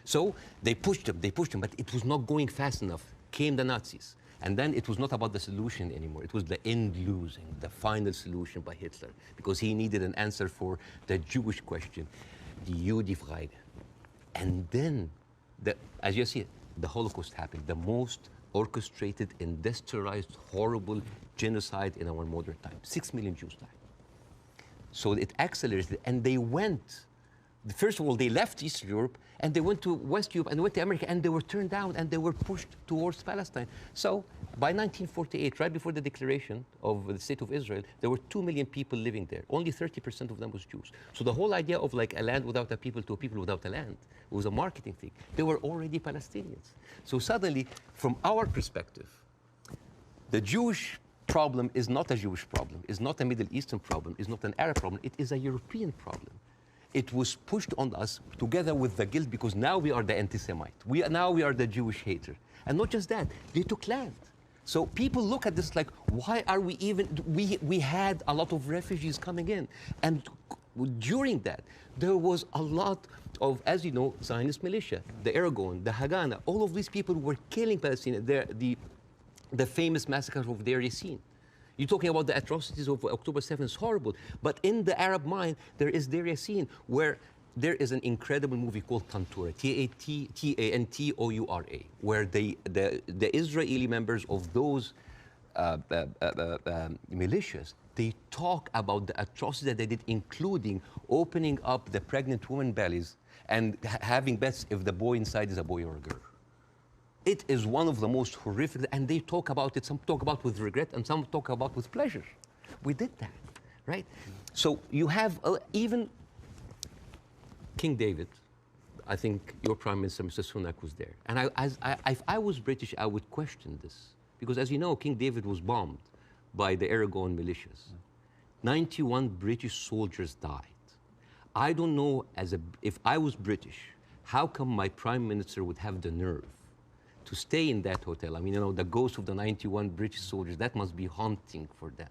So they pushed them, but it was not going fast enough. Came the Nazis. And then it was not about the solution anymore. It was the end losing, the final solution by Hitler, because he needed an answer for the Jewish question, the Judefrage. And then, as you see, the Holocaust happened, the most orchestrated, industrialized, horrible genocide in our modern time. 6 million Jews died. So it accelerated, and they went. First of all, they left Eastern Europe, and they went to West Europe, and they went to America, and they were turned down, and they were pushed towards Palestine. So by 1948, right before the declaration of the State of Israel, there were 2 million people living there. Only 30% of them was Jews. So the whole idea of like a land without a people to a people without a land was a marketing thing. They were already Palestinians. So suddenly, from our perspective, the Jewish problem is not a Jewish problem, is not a Middle Eastern problem, is not an Arab problem, it is a European problem. It was pushed on us together with the guilt because now we are the anti-Semite. Now we are the Jewish hater. And not just that, they took land. So people look at this like, why are we even, we had a lot of refugees coming in. And during that, there was a lot of, as you know, Zionist militia, the Aragon, the Haganah, all of these people were killing Palestinians. The famous massacre of Deir Yassin. You're talking about the atrocities of October 7th, it's horrible. But in the Arab mind, there is Deir Yassin, where there is an incredible movie called Tantoura, Tantoura, where the Israeli members of those militias, they talk about the atrocities that they did, including opening up the pregnant women's bellies and having bets if the boy inside is a boy or a girl. It is one of the most horrific, and they talk about it, some talk about with regret, and some talk about with pleasure. We did that, right? So you have even King David. I think your Prime Minister, Mr. Sunak, was there. And if I was British, I would question this. Because as you know, King David was bombed by the Aragon militias. 91 British soldiers died. I don't know, if I was British, how come my Prime Minister would have the nerve to stay in that hotel? I mean, you know, the ghost of the 91 British soldiers, that must be haunting for them,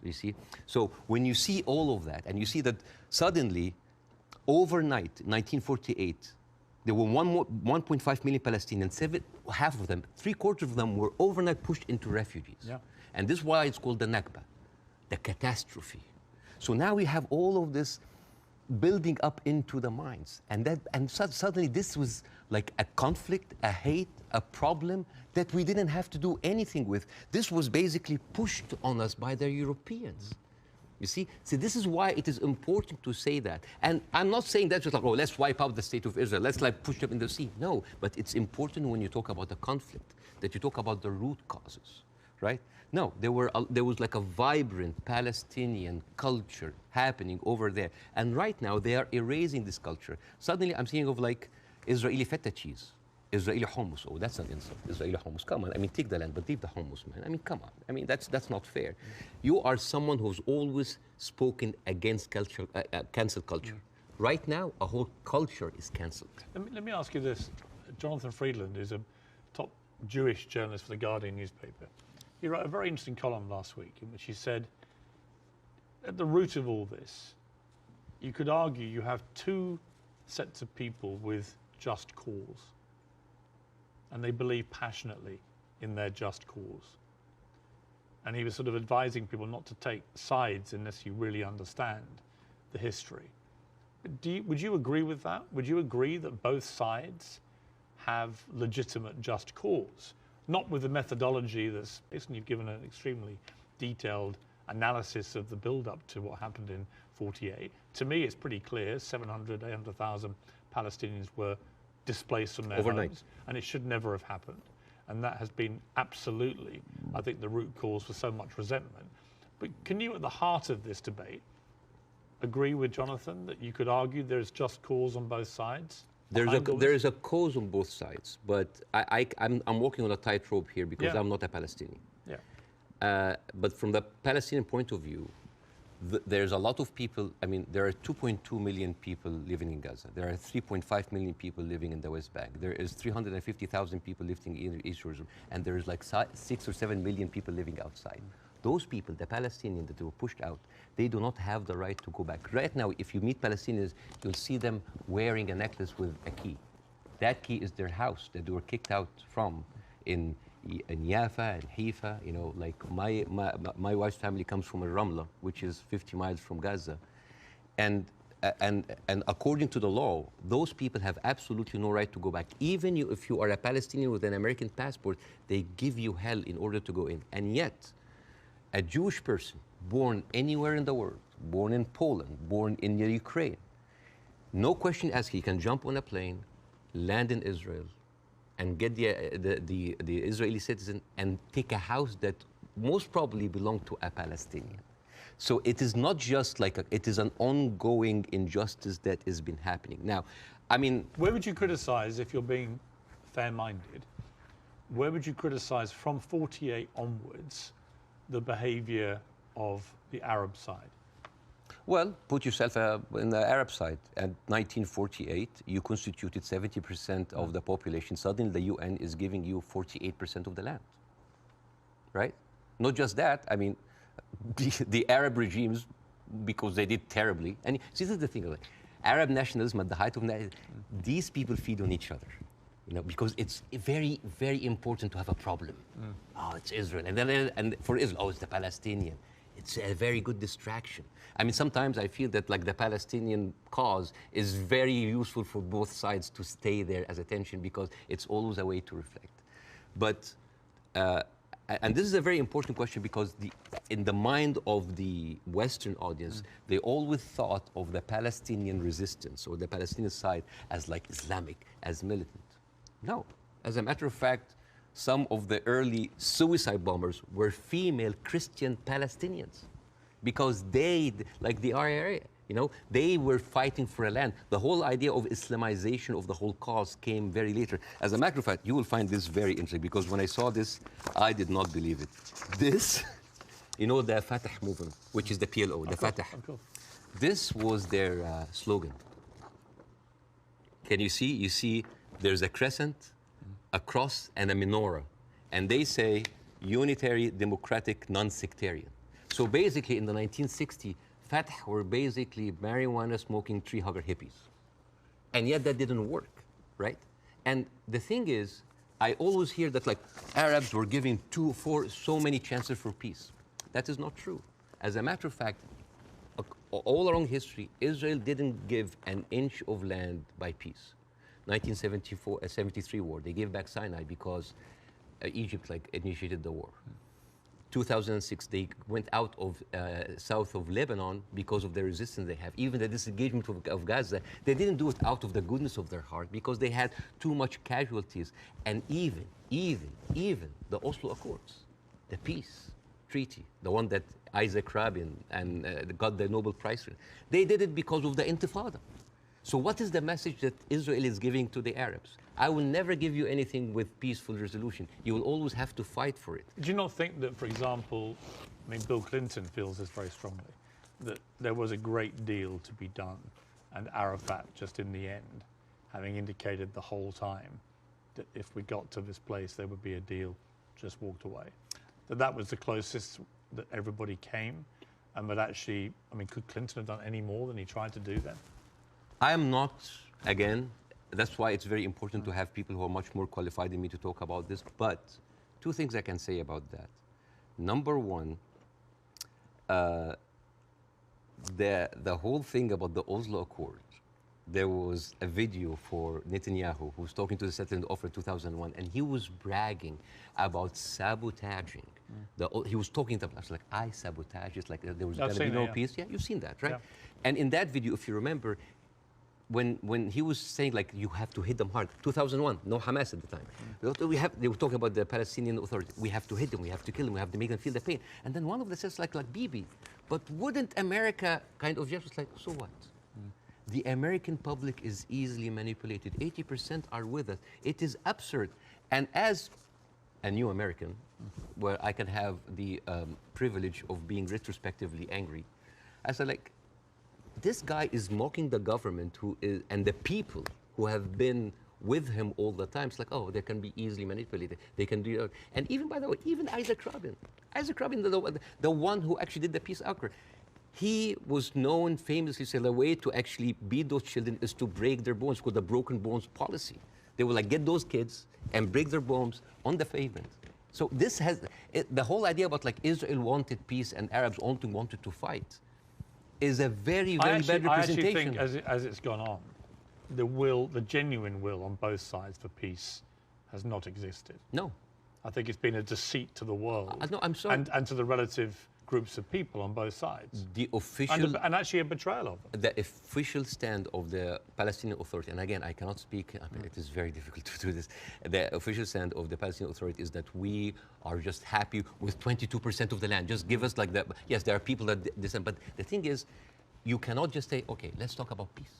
you see? So when you see all of that, and you see that suddenly, overnight, 1948, there were 1.5 million Palestinians, half of them, 3/4 of them were overnight pushed into refugees. Yeah. And this is why it's called the Nakba, the catastrophe. So now we have all of this building up into the minds. And suddenly this was like a conflict, a hate, a problem that we didn't have to do anything with. This was basically pushed on us by the Europeans. You see? So this is why it is important to say that. And I'm not saying that just like, oh, let's wipe out the State of Israel, let's like push them in the sea. No, but it's important when you talk about the conflict, that you talk about the root causes, right? No, there was like a vibrant Palestinian culture happening over there. And right now they are erasing this culture. Suddenly I'm thinking of like Israeli feta cheese, Israeli hummus. Oh, that's an insult. Israeli hummus. Come on. I mean, take the land, but leave the hummus, man. I mean, come on. I mean, that's not fair. You are someone who's always spoken against culture, cancel culture. Right now, a whole culture is cancelled. Let me ask you this. Jonathan Friedland is a top Jewish journalist for the Guardian newspaper. He wrote a very interesting column last week in which he said, at the root of all this, you could argue you have two sets of people with just cause, and they believe passionately in their just cause. and he was sort of advising people not to take sides unless you really understand the history. Would you agree with that? Would you agree that both sides have legitimate just cause? Not with the methodology that's, you've given an extremely detailed analysis of the build-up to what happened in 48. To me, it's pretty clear 700, 800,000 Palestinians were displaced from their homes, and it should never have happened. And that has been absolutely, I think, the root cause for so much resentment. But can you, at the heart of this debate, agree with Jonathan that you could argue there's just cause on both sides? There is a cause on both sides, but I'm walking on a tightrope here because I'm not a Palestinian. Yeah. But from the Palestinian point of view, there's a lot of people. I mean, there are 2.2 million people living in Gaza. There are 3.5 million people living in the West Bank. There is 350,000 people living in East Jerusalem, and there is like 6 or 7 million people living outside. Those people, the Palestinians that were pushed out, they do not have the right to go back. Right now, if you meet Palestinians, you'll see them wearing a necklace with a key. That key is their house that they were kicked out from in Yafa and Haifa. You know, like my wife's family comes from Ramla, which is 50 miles from Gaza. And according to the law, those people have absolutely no right to go back. Even if you are a Palestinian with an American passport, they give you hell in order to go in. And yet, a Jewish person born anywhere in the world, born in Poland, born in Ukraine, no question asked, he can jump on a plane, land in Israel, and get the Israeli citizen and take a house that most probably belonged to a Palestinian. So it is not just like it is an ongoing injustice that has been happening. Now, I mean, where would you criticize, if you're being fair-minded, where would you criticize from 48 onwards the behavior of the Arab side? Well, put yourself in the Arab side. At 1948, you constituted 70% of the population. Suddenly, the UN is giving you 48% of the land, right? Not just that, I mean, the Arab regimes, because they did terribly, and see, this is the thing, like, Arab nationalism at the height of these people feed on each other. You know, because it's very, very important to have a problem. Oh, it's Israel. And for Israel, oh, it's the Palestinian. It's a very good distraction. I mean, sometimes I feel that like the Palestinian cause is very useful for both sides to stay there as attention because it's always a way to reflect. But, and this is a very important question because in the mind of the Western audience, they always thought of the Palestinian resistance or the Palestinian side as like Islamic, as militant. No. As a matter of fact, some of the early suicide bombers were female Christian Palestinians because they, like the RIA, you know, they were fighting for a land. The whole idea of Islamization of the whole cause came very later. As a matter of fact, you will find this very interesting because when I saw this, I did not believe it. This, you know, the Fatah movement, which is the PLO, the Fatah. This was their slogan. Can you see? You see there's a crescent, a cross, and a menorah. And they say unitary, democratic, non-sectarian. So basically in the 1960s, Fatah were basically marijuana-smoking, tree-hugger hippies. And yet that didn't work, right? And the thing is, I always hear that like Arabs were giving so many chances for peace. That is not true. As a matter of fact, all along history, Israel didn't give an inch of land by peace. 1973 war, they gave back Sinai because Egypt like initiated the war. 2006, they went out of south of Lebanon because of the resistance they have. Even the disengagement of Gaza, they didn't do it out of the goodness of their heart because they had too much casualties. And even the Oslo Accords, the peace treaty, the one that Isaac Rabin and got the Nobel Prize for, they did it because of the Intifada. So what is the message that Israel is giving to the Arabs? I will never give you anything with peaceful resolution. You will always have to fight for it. Do you not think that, for example, I mean, Bill Clinton feels this very strongly, that there was a great deal to be done, and Arafat, just in the end, having indicated the whole time that if we got to this place, there would be a deal, just walked away. That was the closest that everybody came, and that actually, I mean, could Clinton have done any more than he tried to do then? I am not, again, that's why it's very important to have people who are much more qualified than me to talk about this. But two things I can say about that. Number one, the whole thing about the Oslo Accord, there was a video for Netanyahu who was talking to the settlement offer 2001, and he was bragging about sabotaging. He was talking to us like, I sabotage. It's like there was going to be no peace. Yeah, you've seen that, right? Yeah. And in that video, if you remember, when he was saying like you have to hit them hard, 2001, no Hamas at the time. They were talking about the Palestinian Authority. We have to hit them, we have to kill them, we have to make them feel the pain. And then one of them says like Bibi, but wouldn't America kind of just like, so what? The American public is easily manipulated. 80% are with us. It is absurd. And as a new American, where I can have the privilege of being retrospectively angry, I said like, this guy is mocking the government and the people who have been with him all the time. It's like, oh, they can be easily manipulated. They can do it. And even, by the way, even Isaac Rabin, the one who actually did the peace accord, he was known famously, say, the way to actually beat those children is to break their bones, called the broken bones policy. They would like get those kids and break their bones on the pavement. So this has, the whole idea about like Israel wanted peace and Arabs only wanted to fight is a very, very bad representation. I actually think as it's gone on, the genuine will on both sides for peace has not existed. No. I think it's been a deceit to the world. No, I'm sorry. And to the relative groups of people on both sides. The official... And actually a betrayal of them. The official stand of the Palestinian Authority, and again, I cannot speak, it is very difficult to do this. The official stand of the Palestinian Authority is that we are just happy with 22% of the land. Just give us like that. Yes, there are people that dissent, but the thing is, you cannot just say, okay, let's talk about peace.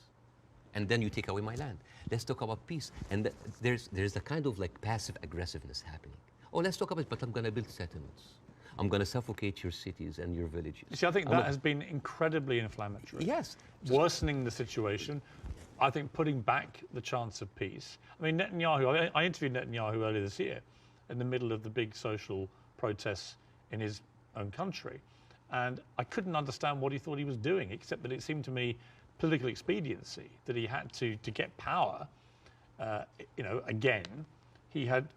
And then you take away my land. Let's talk about peace. And there's a kind of like passive aggressiveness happening. Oh, let's talk about it, but I'm going to build settlements. I'm going to suffocate your cities and your villages. You see, I think that has been incredibly inflammatory. Yes. Worsening the situation. I think putting back the chance of peace. I mean, Netanyahu, I interviewed Netanyahu earlier this year in the middle of the big social protests in his own country. And I couldn't understand what he thought he was doing, except that it seemed to me political expediency, that he had to get power, again, he had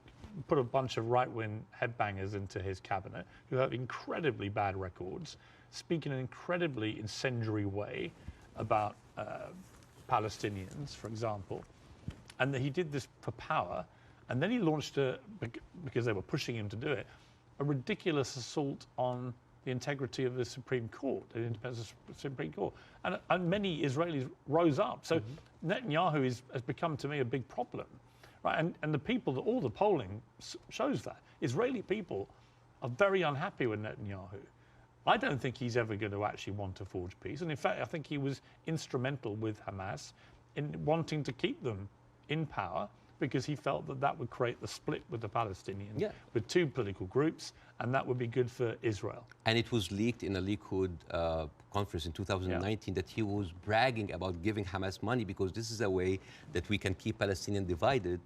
put a bunch of right-wing headbangers into his cabinet who have incredibly bad records, speak in an incredibly incendiary way about Palestinians, for example, and that he did this for power, and then he launched, because they were pushing him to do it, a ridiculous assault on the integrity of the Supreme Court, the independence of the Supreme Court. And many Israelis rose up. So Netanyahu has become, to me, a big problem. Right? And the people, all the polling shows that. Israeli people are very unhappy with Netanyahu. I don't think he's ever going to actually want to forge peace. And in fact, I think he was instrumental with Hamas in wanting to keep them in power because he felt that that would create the split with the Palestinians, with two political groups, and that would be good for Israel. And it was leaked in a Likud conference in 2019 that he was bragging about giving Hamas money because this is a way that we can keep Palestinians divided,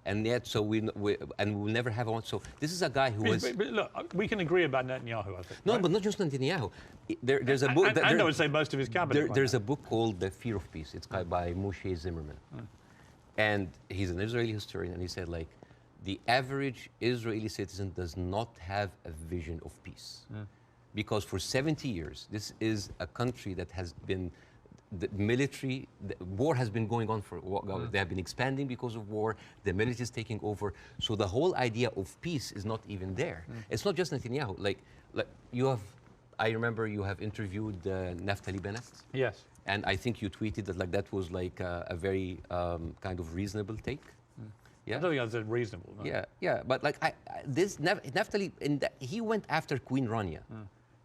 and yet so we'll never have one. So this is a guy who was. But look, we can agree about Netanyahu, I think. No, right? but not just Netanyahu. There's a book. And I would say most of his cabinet. There's a book called The Fear of Peace. It's by Moshe Zimmerman. And he's an Israeli historian, and he said, like, the average Israeli citizen does not have a vision of peace. Because for 70 years, this is a country that has been, the war has been going on for, they have been expanding because of war, the military is taking over. So the whole idea of peace is not even there. It's not just Netanyahu. Like you have, I remember you have interviewed Naftali Bennett. Yes. And I think you tweeted that like that was like a very kind of reasonable take. Yeah. I don't think I said reasonable. No. Yeah. But like this Naftali, he went after Queen Rania,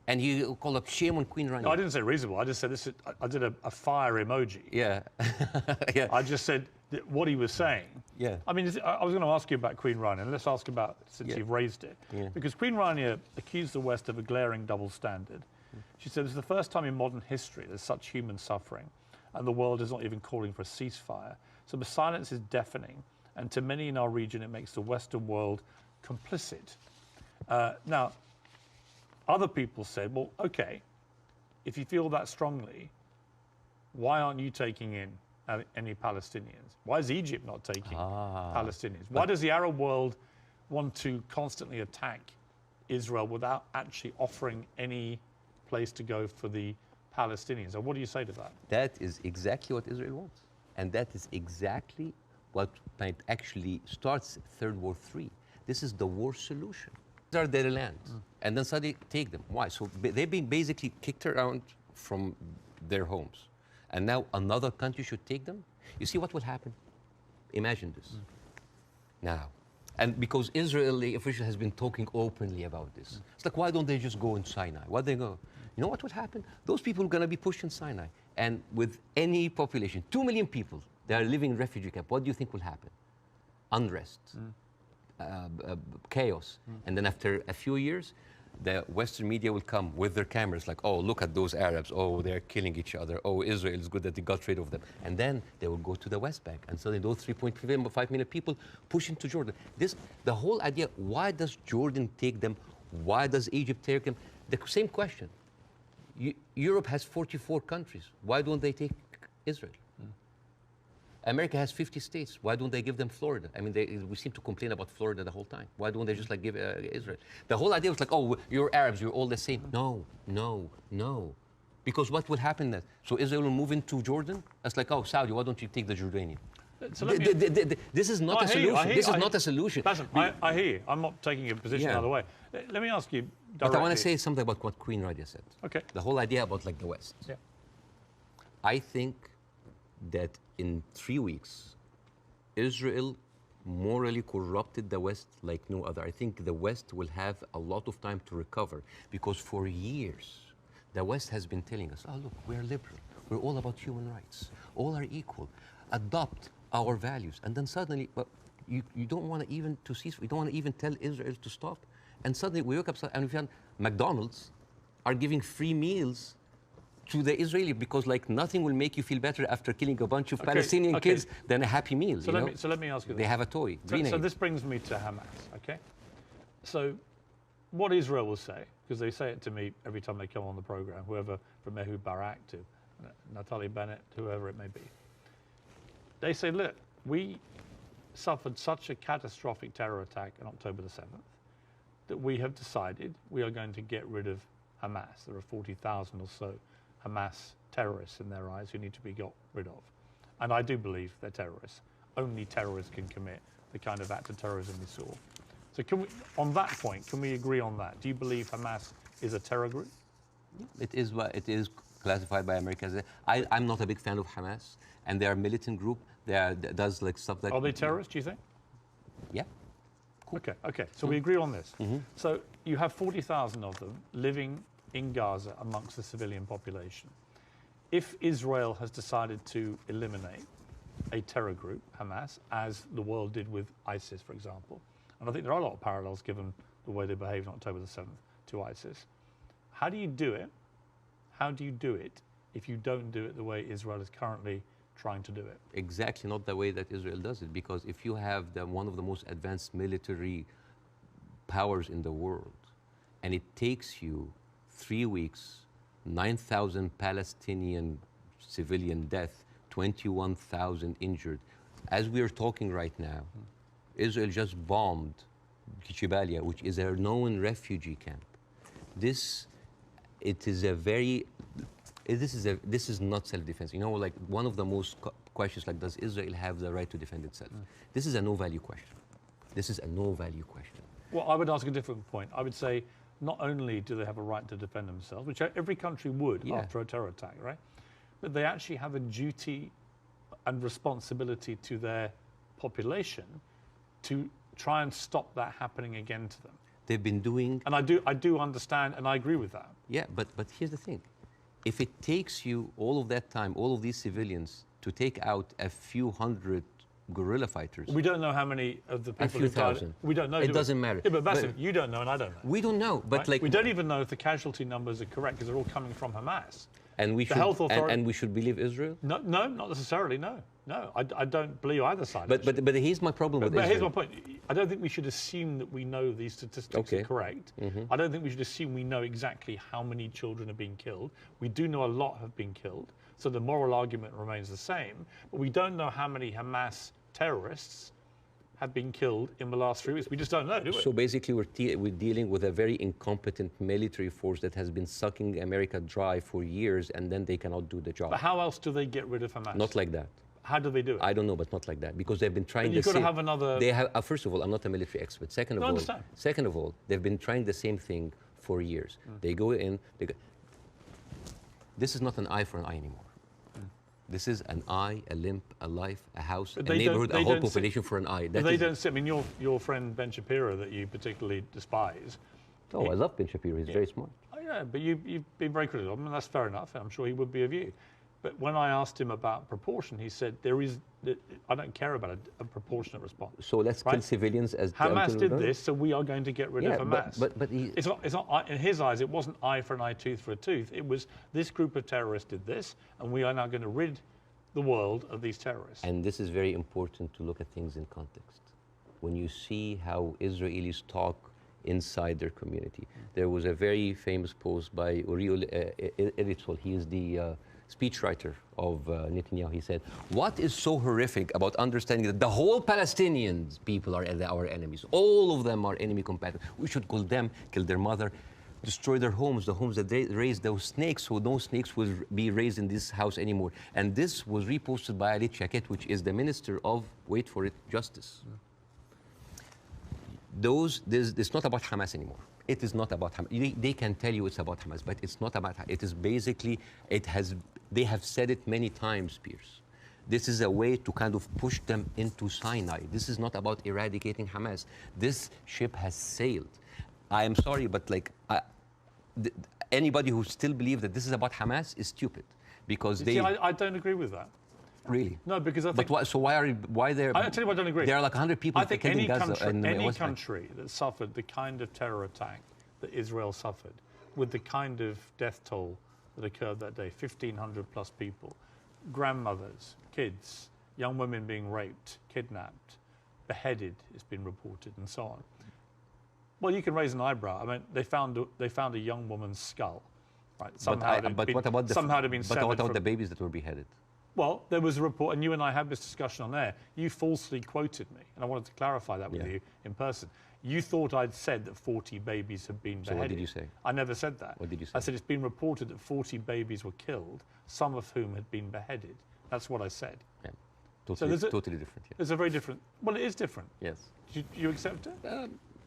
and he called up shame on Queen Rania. No, I didn't say reasonable. I just said this. I did a fire emoji. Yeah. I just said what he was saying. Yeah. I mean, I was going to ask you about Queen Rania, and let's ask about since you've raised it, because Queen Rania accused the West of a glaring double standard. She said, "This is the first time in modern history there's such human suffering, and the world is not even calling for a ceasefire. So the silence is deafening, and to many in our region, it makes the Western world complicit." Now, other people said, well, okay, if you feel that strongly, why aren't you taking in any Palestinians? Why is Egypt not taking Palestinians? Why does the Arab world want to constantly attack Israel without actually offering any place to go for the Palestinians. So what do you say to that? That is exactly what Israel wants. And that is exactly what might actually starts Third War III. This is the war solution. These are their lands. And then suddenly take them. Why? So they've been basically kicked around from their homes. And now another country should take them? You see what will happen? Imagine this. Now. And because Israeli official has been talking openly about this. It's like, why don't they just go in Sinai? Why they go? You know what will happen? Those people are going to be pushed in Sinai. And with any population, 2 million people, they are living in refugee camp. What do you think will happen? Unrest, chaos. And then after a few years, the Western media will come with their cameras like, oh, look at those Arabs. Oh, they're killing each other. Oh, Israel is good that they got rid of them. And then they will go to the West Bank. And suddenly those 3.5 million people push into Jordan. The whole idea, why does Jordan take them? Why does Egypt take them? The same question. Europe has 44 countries. Why don't they take Israel? America has 50 states. Why don't they give them Florida? I mean, we seem to complain about Florida the whole time. Why don't they just like give Israel? The whole idea was like, oh, you're Arabs, you're all the same. No, no, no. Because what will happen then? So Israel will move into Jordan? That's like, oh, Saudi, why don't you take the Jordanian? So this is not a solution. This is not a solution. Bاسم, I hear you. I'm not taking a position either way. Let me ask you directly. But I want to say something about what Queen Radia said. Okay. The whole idea about like the West. Yeah. I think that in 3 weeks, Israel morally corrupted the West like no other. I think the West will have a lot of time to recover because for years, the West has been telling us, oh, look, we're liberal. We're all about human rights. All are equal. Adopt our values. And then suddenly, you don't want to even to cease. We don't want to even tell Israel to stop. And suddenly we woke up and we found McDonald's are giving free meals to the Israeli because like nothing will make you feel better after killing a bunch of Palestinian kids than a happy meal. So let me ask you this. They have a toy. So this brings me to Hamas, okay? So what Israel will say, because they say it to me every time they come on the program, whoever from Ehud Barak to Natalie Bennett, whoever it may be, they say, look, we suffered such a catastrophic terror attack on October the 7th that we have decided we are going to get rid of Hamas. There are 40,000 or so Hamas terrorists in their eyes who need to be got rid of. And I do believe they're terrorists. Only terrorists can commit the kind of act of terrorism we saw. So can we, on that point, can we agree on that? Do you believe Hamas is a terror group? It is classified by America as I'm not a big fan of Hamas, and they are a militant group. That does like stuff like... Are they terrorists, do you think? Yeah. Cool. Okay. So we agree on this. So you have 40,000 of them living in Gaza amongst the civilian population. If Israel has decided to eliminate a terror group, Hamas, as the world did with ISIS, for example, and I think there are a lot of parallels given the way they behaved on October the 7th to ISIS, how do you do it? How do you do it if you don't do it the way Israel is currently trying to do it? Exactly not the way that Israel does it, because if you have one of the most advanced military powers in the world, and it takes you 3 weeks, 9,000 Palestinian civilian death, 21,000 injured. As we are talking right now, Israel just bombed Jabalia, which is a known refugee camp. This is not self-defense. You know, like one of the most questions, like, does Israel have the right to defend itself? This is a no-value question. This is a no-value question. Well, I would ask a different point. I would say, not only do they have a right to defend themselves, which every country would after a terror attack, right? But they actually have a duty and responsibility to their population to try and stop that happening again to them. They've been doing... And I do understand, and I agree with that. Yeah, but here's the thing. If it takes you all of that time, all of these civilians, to take out a few hundred guerrilla fighters... We don't know how many of the people... A few thousand. We don't know. It doesn't matter. Yeah, but Bاسم, you don't know and I don't know. We don't know, but right? like... We don't even know if the casualty numbers are correct because they're all coming from Hamas. And we and we should believe Israel? No, not necessarily, no. No, I don't believe either side. But here's my problem with Israel. But here's my point. I don't think we should assume that we know these statistics are correct. I don't think we should assume we know exactly how many children are being killed. We do know a lot have been killed, so the moral argument remains the same. But we don't know how many Hamas terrorists have been killed in the last 3 weeks? We just don't know, do we? So basically, we're dealing with a very incompetent military force that has been sucking America dry for years, and then they cannot do the job. But how else do they get rid of Hamas? Not like that. How do they do it? I don't know, but not like that, because they've been trying. But you've got to have another. They have. First of all, I'm not a military expert. Second of all, they've been trying the same thing for years. They go in. This is not an eye for an eye anymore. This is an eye, a limb, a life, a house, a neighborhood, a whole population for an eye. They don't see. I mean, your friend Ben Shapiro, that you particularly despise. Oh, I love Ben Shapiro. He's very smart. Oh, yeah, but you've been very critical of him, and that's fair enough. I'm sure he would be of you. But when I asked him about proportion, he said I don't care about a proportionate response. So let's kill civilians as Hamas did this, so we are going to get rid of Hamas. But it's not in his eyes. It wasn't eye for an eye, tooth for a tooth. It was this group of terrorists did this, and we are now going to rid the world of these terrorists. And this is very important to look at things in context. When you see how Israelis talk inside their community, there was a very famous post by Uriel Eritzol. He is the speechwriter of Netanyahu. He said, "What is so horrific about understanding that the whole Palestinian people are our enemies? All of them are enemy combatants. We should kill them, kill their mother, destroy their homes, the homes that they raised those snakes, so no snakes will be raised in this house anymore." And this was reposted by Ali Chaket, which is the minister of, wait for it, justice. It's not about Hamas anymore. It is not about Hamas. They can tell you it's about Hamas, but it's not about. It is basically. They have said it many times, Piers. This is a way to kind of push them into Sinai. This is not about eradicating Hamas. This ship has sailed. I am sorry, but anybody who still believes that this is about Hamas is stupid, because they. See, I don't agree with that. Really? No, because I think. But why they're? I tell you what, I don't agree. There are like 100 people. I think killed any in Gaza country, and any country that suffered the kind of terror attack that Israel suffered, with the kind of death toll that occurred that day, 1,500 plus people, grandmothers, kids, young women being raped, kidnapped, beheaded, it's been reported, and so on. Well, you can raise an eyebrow. I mean, they found a young woman's skull, right? But what about the babies that were beheaded? Well, there was a report, and you and I had this discussion on air. You falsely quoted me, and I wanted to clarify that with you in person. You thought I'd said that 40 babies had been beheaded. So what did you say? I never said that. What did you say? I said it's been reported that 40 babies were killed, some of whom had been beheaded. That's what I said. Yeah. Totally different. Yeah. There's a very different. Well, it is different. Yes. Do you accept it?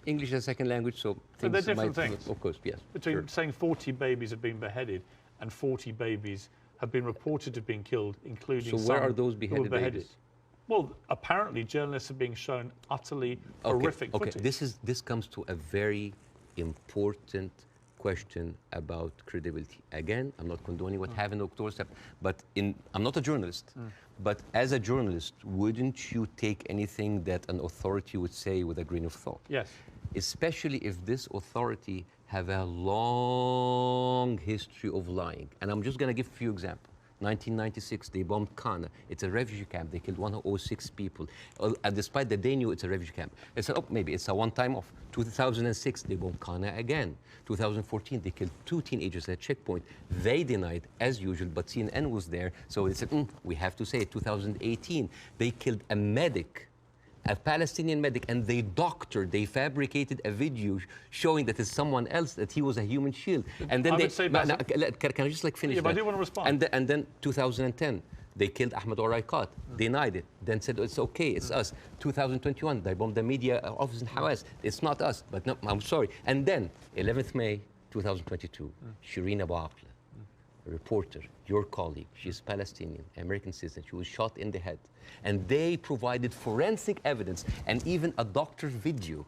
English is a second language, so they're different things. Of course, yes. Between saying 40 babies have been beheaded and 40 babies have been reported to have been killed, including some where are those beheaded babies? Well, apparently journalists are being shown utterly horrific footage. This comes to a very important question about credibility. Again, I'm not condoning what happened in October, but I'm not a journalist. But as a journalist, wouldn't you take anything that an authority would say with a grain of thought? Yes. Especially if this authority have a long history of lying. And I'm just going to give a few examples. 1996, they bombed Qana. It's a refugee camp. They killed 106 people. And despite that they knew it's a refugee camp. They said, oh, maybe it's a one-time off. 2006, they bombed Qana again. 2014, they killed 2 teenagers at a checkpoint. They denied, as usual, but CNN was there. So they said, we have to say it. 2018, they killed a medic, a Palestinian medic, and they fabricated a video showing that it's someone else, that he was a human shield. And then can I just finish that? I do want to respond. And then 2010, they killed Ahmed Oraiqat, denied it, then said, it's okay, it's us. 2021, they bombed the media office in Hamas. It's not us, but no, I'm sorry. And then 11th May 2022, Shireen Abu Akleh, a reporter, your colleague, she's Palestinian, American citizen, she was shot in the head. And they provided forensic evidence and even a doctor's video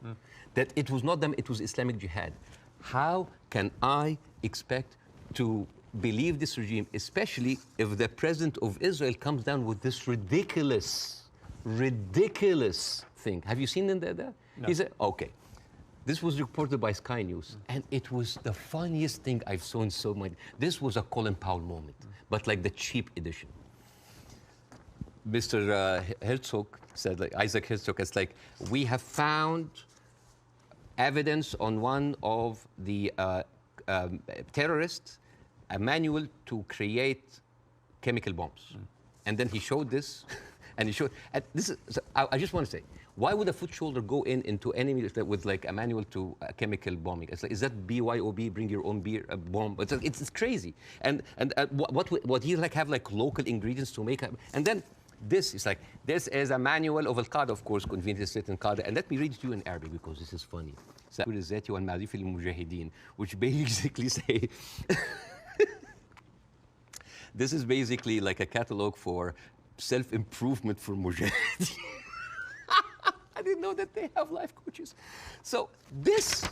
that it was not them, it was Islamic Jihad. How can I expect to believe this regime, especially if the president of Israel comes down with this ridiculous thing? Have you seen that? No. He said, okay. This was reported by Sky News, and it was the funniest thing I've seen so much. This was a Colin Powell moment, but like the cheap edition. Mr. Herzog said, Isaac Herzog, it's like, we have found evidence on one of the terrorists, a manual to create chemical bombs. And then he showed this, and he showed, and this is, so I just want to say, Why would a foot soldier go into enemy with like a manual to chemical bombing? It's like, is that BYOB, bring your own beer, bomb? It's crazy. And what he like have like local ingredients to make, and then this is like, this is a manual of Al-Qaeda, of course, conveniently written Qaeda. And let me read it to you in Arabic because this is funny. Which basically say, this is basically like a catalog for self-improvement for mujahideen. I didn't know that they have life coaches. So this,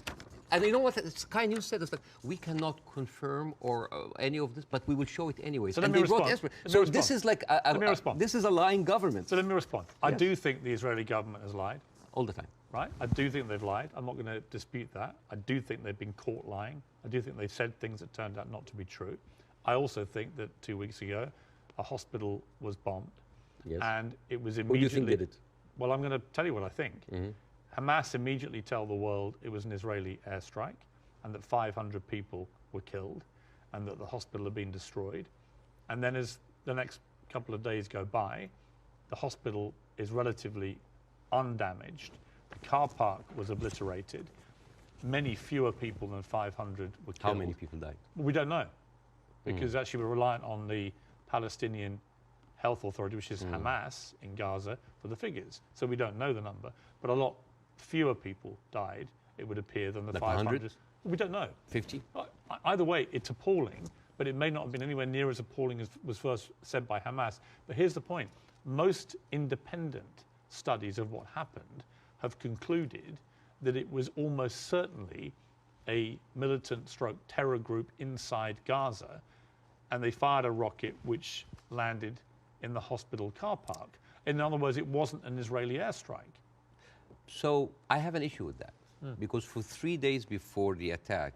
and you know what Sky News said? It's like, we cannot confirm or any of this, but we will show it anyways. So let me respond. So this is like this is a lying government. So let me respond. Yes. I do think the Israeli government has lied. All the time. Right? I do think they've lied. I'm not going to dispute that. I do think they've been caught lying. I do think they've said things that turned out not to be true. I also think that 2 weeks ago, a hospital was bombed. Yes. And it was Who immediately... do you think did it? Well, I'm going to tell you what I think. Hamas immediately tell the world it was an Israeli airstrike and that 500 people were killed and that the hospital had been destroyed. And then as the next couple of days go by, the hospital is relatively undamaged. The car park was obliterated. Many fewer people than 500 were killed. How many people died? Well, we don't know because actually we're reliant on the Palestinian Health Authority, which is Hamas in Gaza, for the figures. So we don't know the number, but a lot fewer people died, it would appear, than the like 500. 100? We don't know. 50? Either way, it's appalling, but it may not have been anywhere near as appalling as was first said by Hamas. But here's the point. Most independent studies of what happened have concluded that it was almost certainly a militant stroke terror group inside Gaza, and they fired a rocket which landed in the hospital car park. In other words, it wasn't an Israeli airstrike. So I have an issue with that because for 3 days before the attack,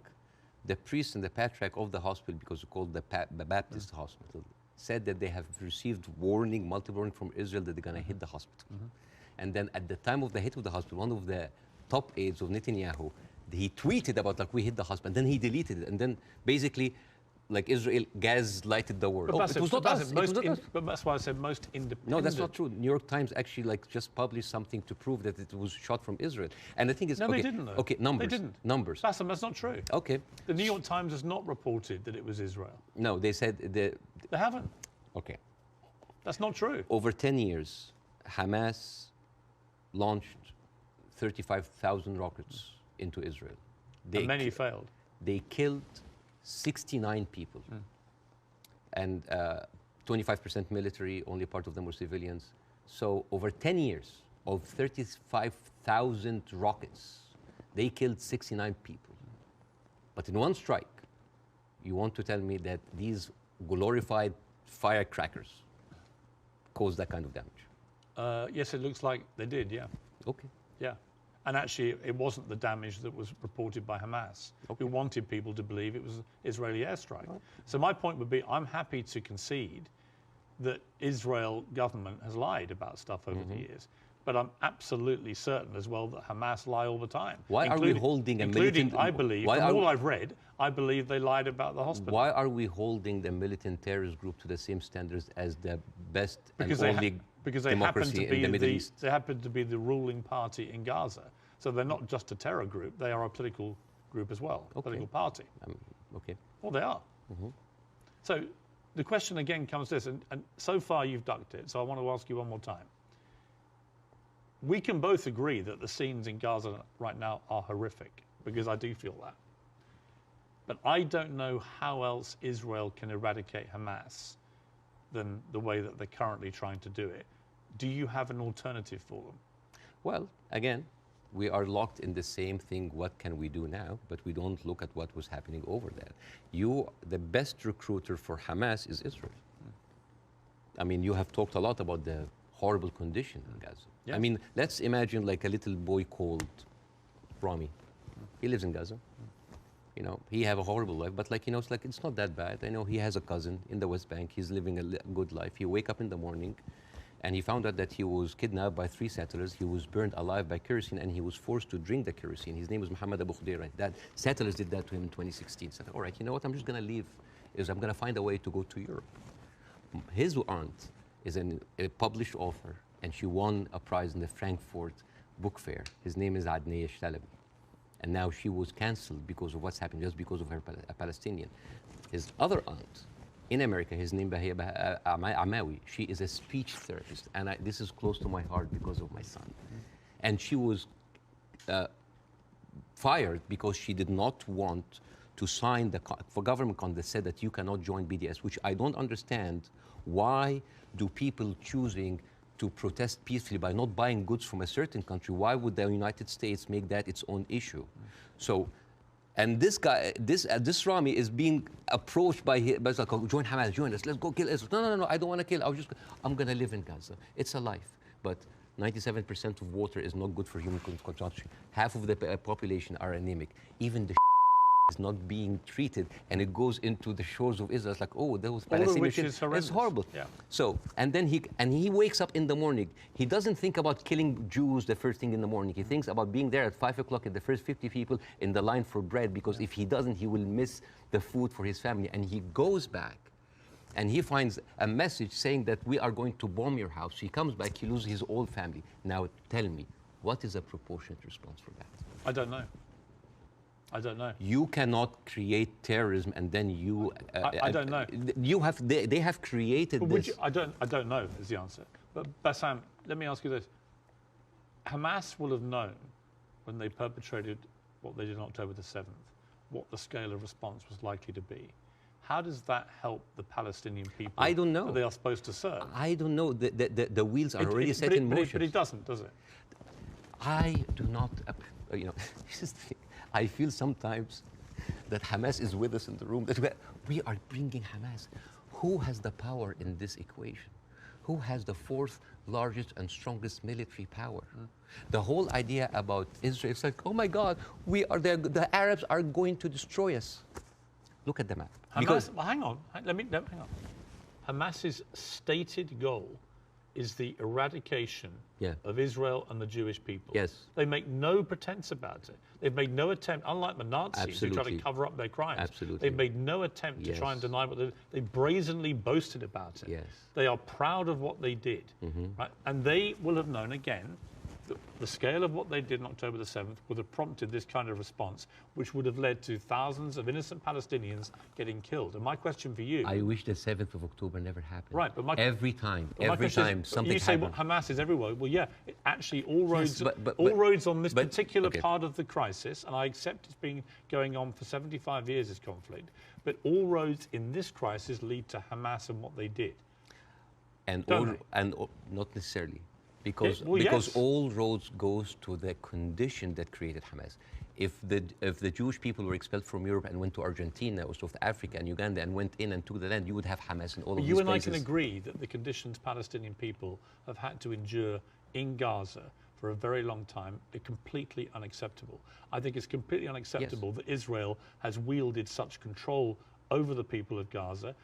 the priest and the patriarch of the hospital, because it's called the Baptist hospital, said that they have received multiple warning from Israel that they're going to hit the hospital. And then at the time of the hit of the hospital, one of the top aides of Netanyahu, he tweeted about like we hit the hospital, and then he deleted it, and then basically like Israel gaslighted the world. But It was not us. But that's why I said most independent. No, that's not true. New York Times actually like just published something to prove that it was shot from Israel. And the thing is, No, okay, they didn't, though. Okay, numbers. They didn't. Numbers. Bassem, that's not true. Okay. The New York Times has not reported that it was Israel. No, they said They haven't. okay. That's not true. Over 10 years, Hamas launched 35,000 rockets into Israel. And many failed. They killed 69 people. And 25% military, only part of them were civilians. So over 10 years of 35,000 rockets, they killed 69 people. But in one strike, you want to tell me that these glorified firecrackers caused that kind of damage? Yes, it looks like they did, yeah. Okay. Yeah. And actually, it wasn't the damage that was reported by Hamas, who wanted people to believe it was an Israeli airstrike. Right. So my point would be, I'm happy to concede that Israel government has lied about stuff over the years. But I'm absolutely certain as well that Hamas lie all the time. Why are we holding a militant... I believe, from all I've read, I believe they lied about the hospital. Why are we holding the militant terrorist group to the same standards as the best and only democracy in the Middle East? They happen to be the ruling party in Gaza. So they're not just a terror group, they are a political group as well, a political party. Okay. Well, they are. So the question again comes this, and so far you've ducked it, so I want to ask you one more time. We can both agree that the scenes in Gaza right now are horrific, because I do feel that. But I don't know how else Israel can eradicate Hamas than the way that they're currently trying to do it. Do you have an alternative for them? Well, again, we are locked in the same thing, what can we do now? But we don't look at what was happening over there. The best recruiter for Hamas is Israel. I mean, you have talked a lot about the horrible condition in Gaza. Yeah. I mean, let's imagine like a little boy called Rami. He lives in Gaza. You know, he have a horrible life, but like, you know, it's not that bad. I know he has a cousin in the West Bank. He's living a good life. He wake up in the morning and he found out that he was kidnapped by 3 settlers. He was burned alive by kerosene and he was forced to drink the kerosene. His name was Muhammad Abu Khudaira. That settlers did that to him in 2016. So, all right, you know what, I'm just gonna leave. I'm gonna find a way to go to Europe. His aunt is a published author and she won a prize in the Frankfurt book fair. His name is Adnaya Shtalabi. And now she was canceled because of what's happened, just because of her a Palestinian. His other aunt in America, his name Bahia Amawi, she is a speech therapist. And this is close to my heart because of my son. And she was fired because she did not want to sign for government that said that you cannot join BDS, which I don't understand. Why do people choosing to protest peacefully by not buying goods from a certain country? Why would the United States make that its own issue? So, and this guy, this Rami is being approached by like, join Hamas, join us, let's go kill Israel. No, I don't want to kill. I'm going to live in Gaza. It's a life, but 97% of water is not good for human consumption. Half of the population are anemic. Even the is not being treated, and it goes into the shores of Israel. It's like, oh, those Palestinians. It's horrible. Yeah. So, and then he wakes up in the morning. He doesn't think about killing Jews the first thing in the morning. He thinks about being there at 5 o'clock at the first 50 people in the line for bread, because if he doesn't, he will miss the food for his family. And he goes back, and he finds a message saying that we are going to bomb your house. He comes back, he loses his whole family. Now, tell me, what is a proportionate response for that? I don't know. I don't know. You cannot create terrorism and then you. I don't know. You have. They have created this. I don't know is the answer. But Bassam, let me ask you this: Hamas will have known when they perpetrated what they did on October the 7th, what the scale of response was likely to be. How does that help the Palestinian people? I don't know. That they are supposed to serve. I don't know. The wheels are already set in motion. But it doesn't, does it? I do not. You know, this is the thing. I feel sometimes that Hamas is with us in the room, that we are bringing Hamas. Who has the power in this equation? Who has the fourth largest and strongest military power? The whole idea about Israel, it's like, oh my God, the Arabs are going to destroy us. Look at the map. Hamas, well, hang on, hang on. Hamas's stated goal is the eradication of Israel and the Jewish people. Yes. They make no pretense about it. They've made no attempt, unlike the Nazis who try to cover up their crimes. Absolutely. They've made no attempt to try and deny what they brazenly boasted about it. Yes. They are proud of what they did. Right? And they will have known, again, the scale of what they did on October the 7th would have prompted this kind of response, which would have led to thousands of innocent Palestinians getting killed. And my question for you... I wish the 7th of October never happened. Right, but every time something happens. You say, well, Hamas is everywhere. Well, yeah, actually all roads, roads on this particular part of the crisis, and I accept it's been going on for 75 years, this conflict, but all roads in this crisis lead to Hamas and what they did. And not necessarily. Because all roads goes to the condition that created Hamas. If the Jewish people were expelled from Europe and went to Argentina or South Africa and Uganda and went in and took the land, you would have Hamas in all of these places. You and I can agree that the conditions Palestinian people have had to endure in Gaza for a very long time are completely unacceptable. I think it's completely unacceptable that Israel has wielded such control over the people of Gaza,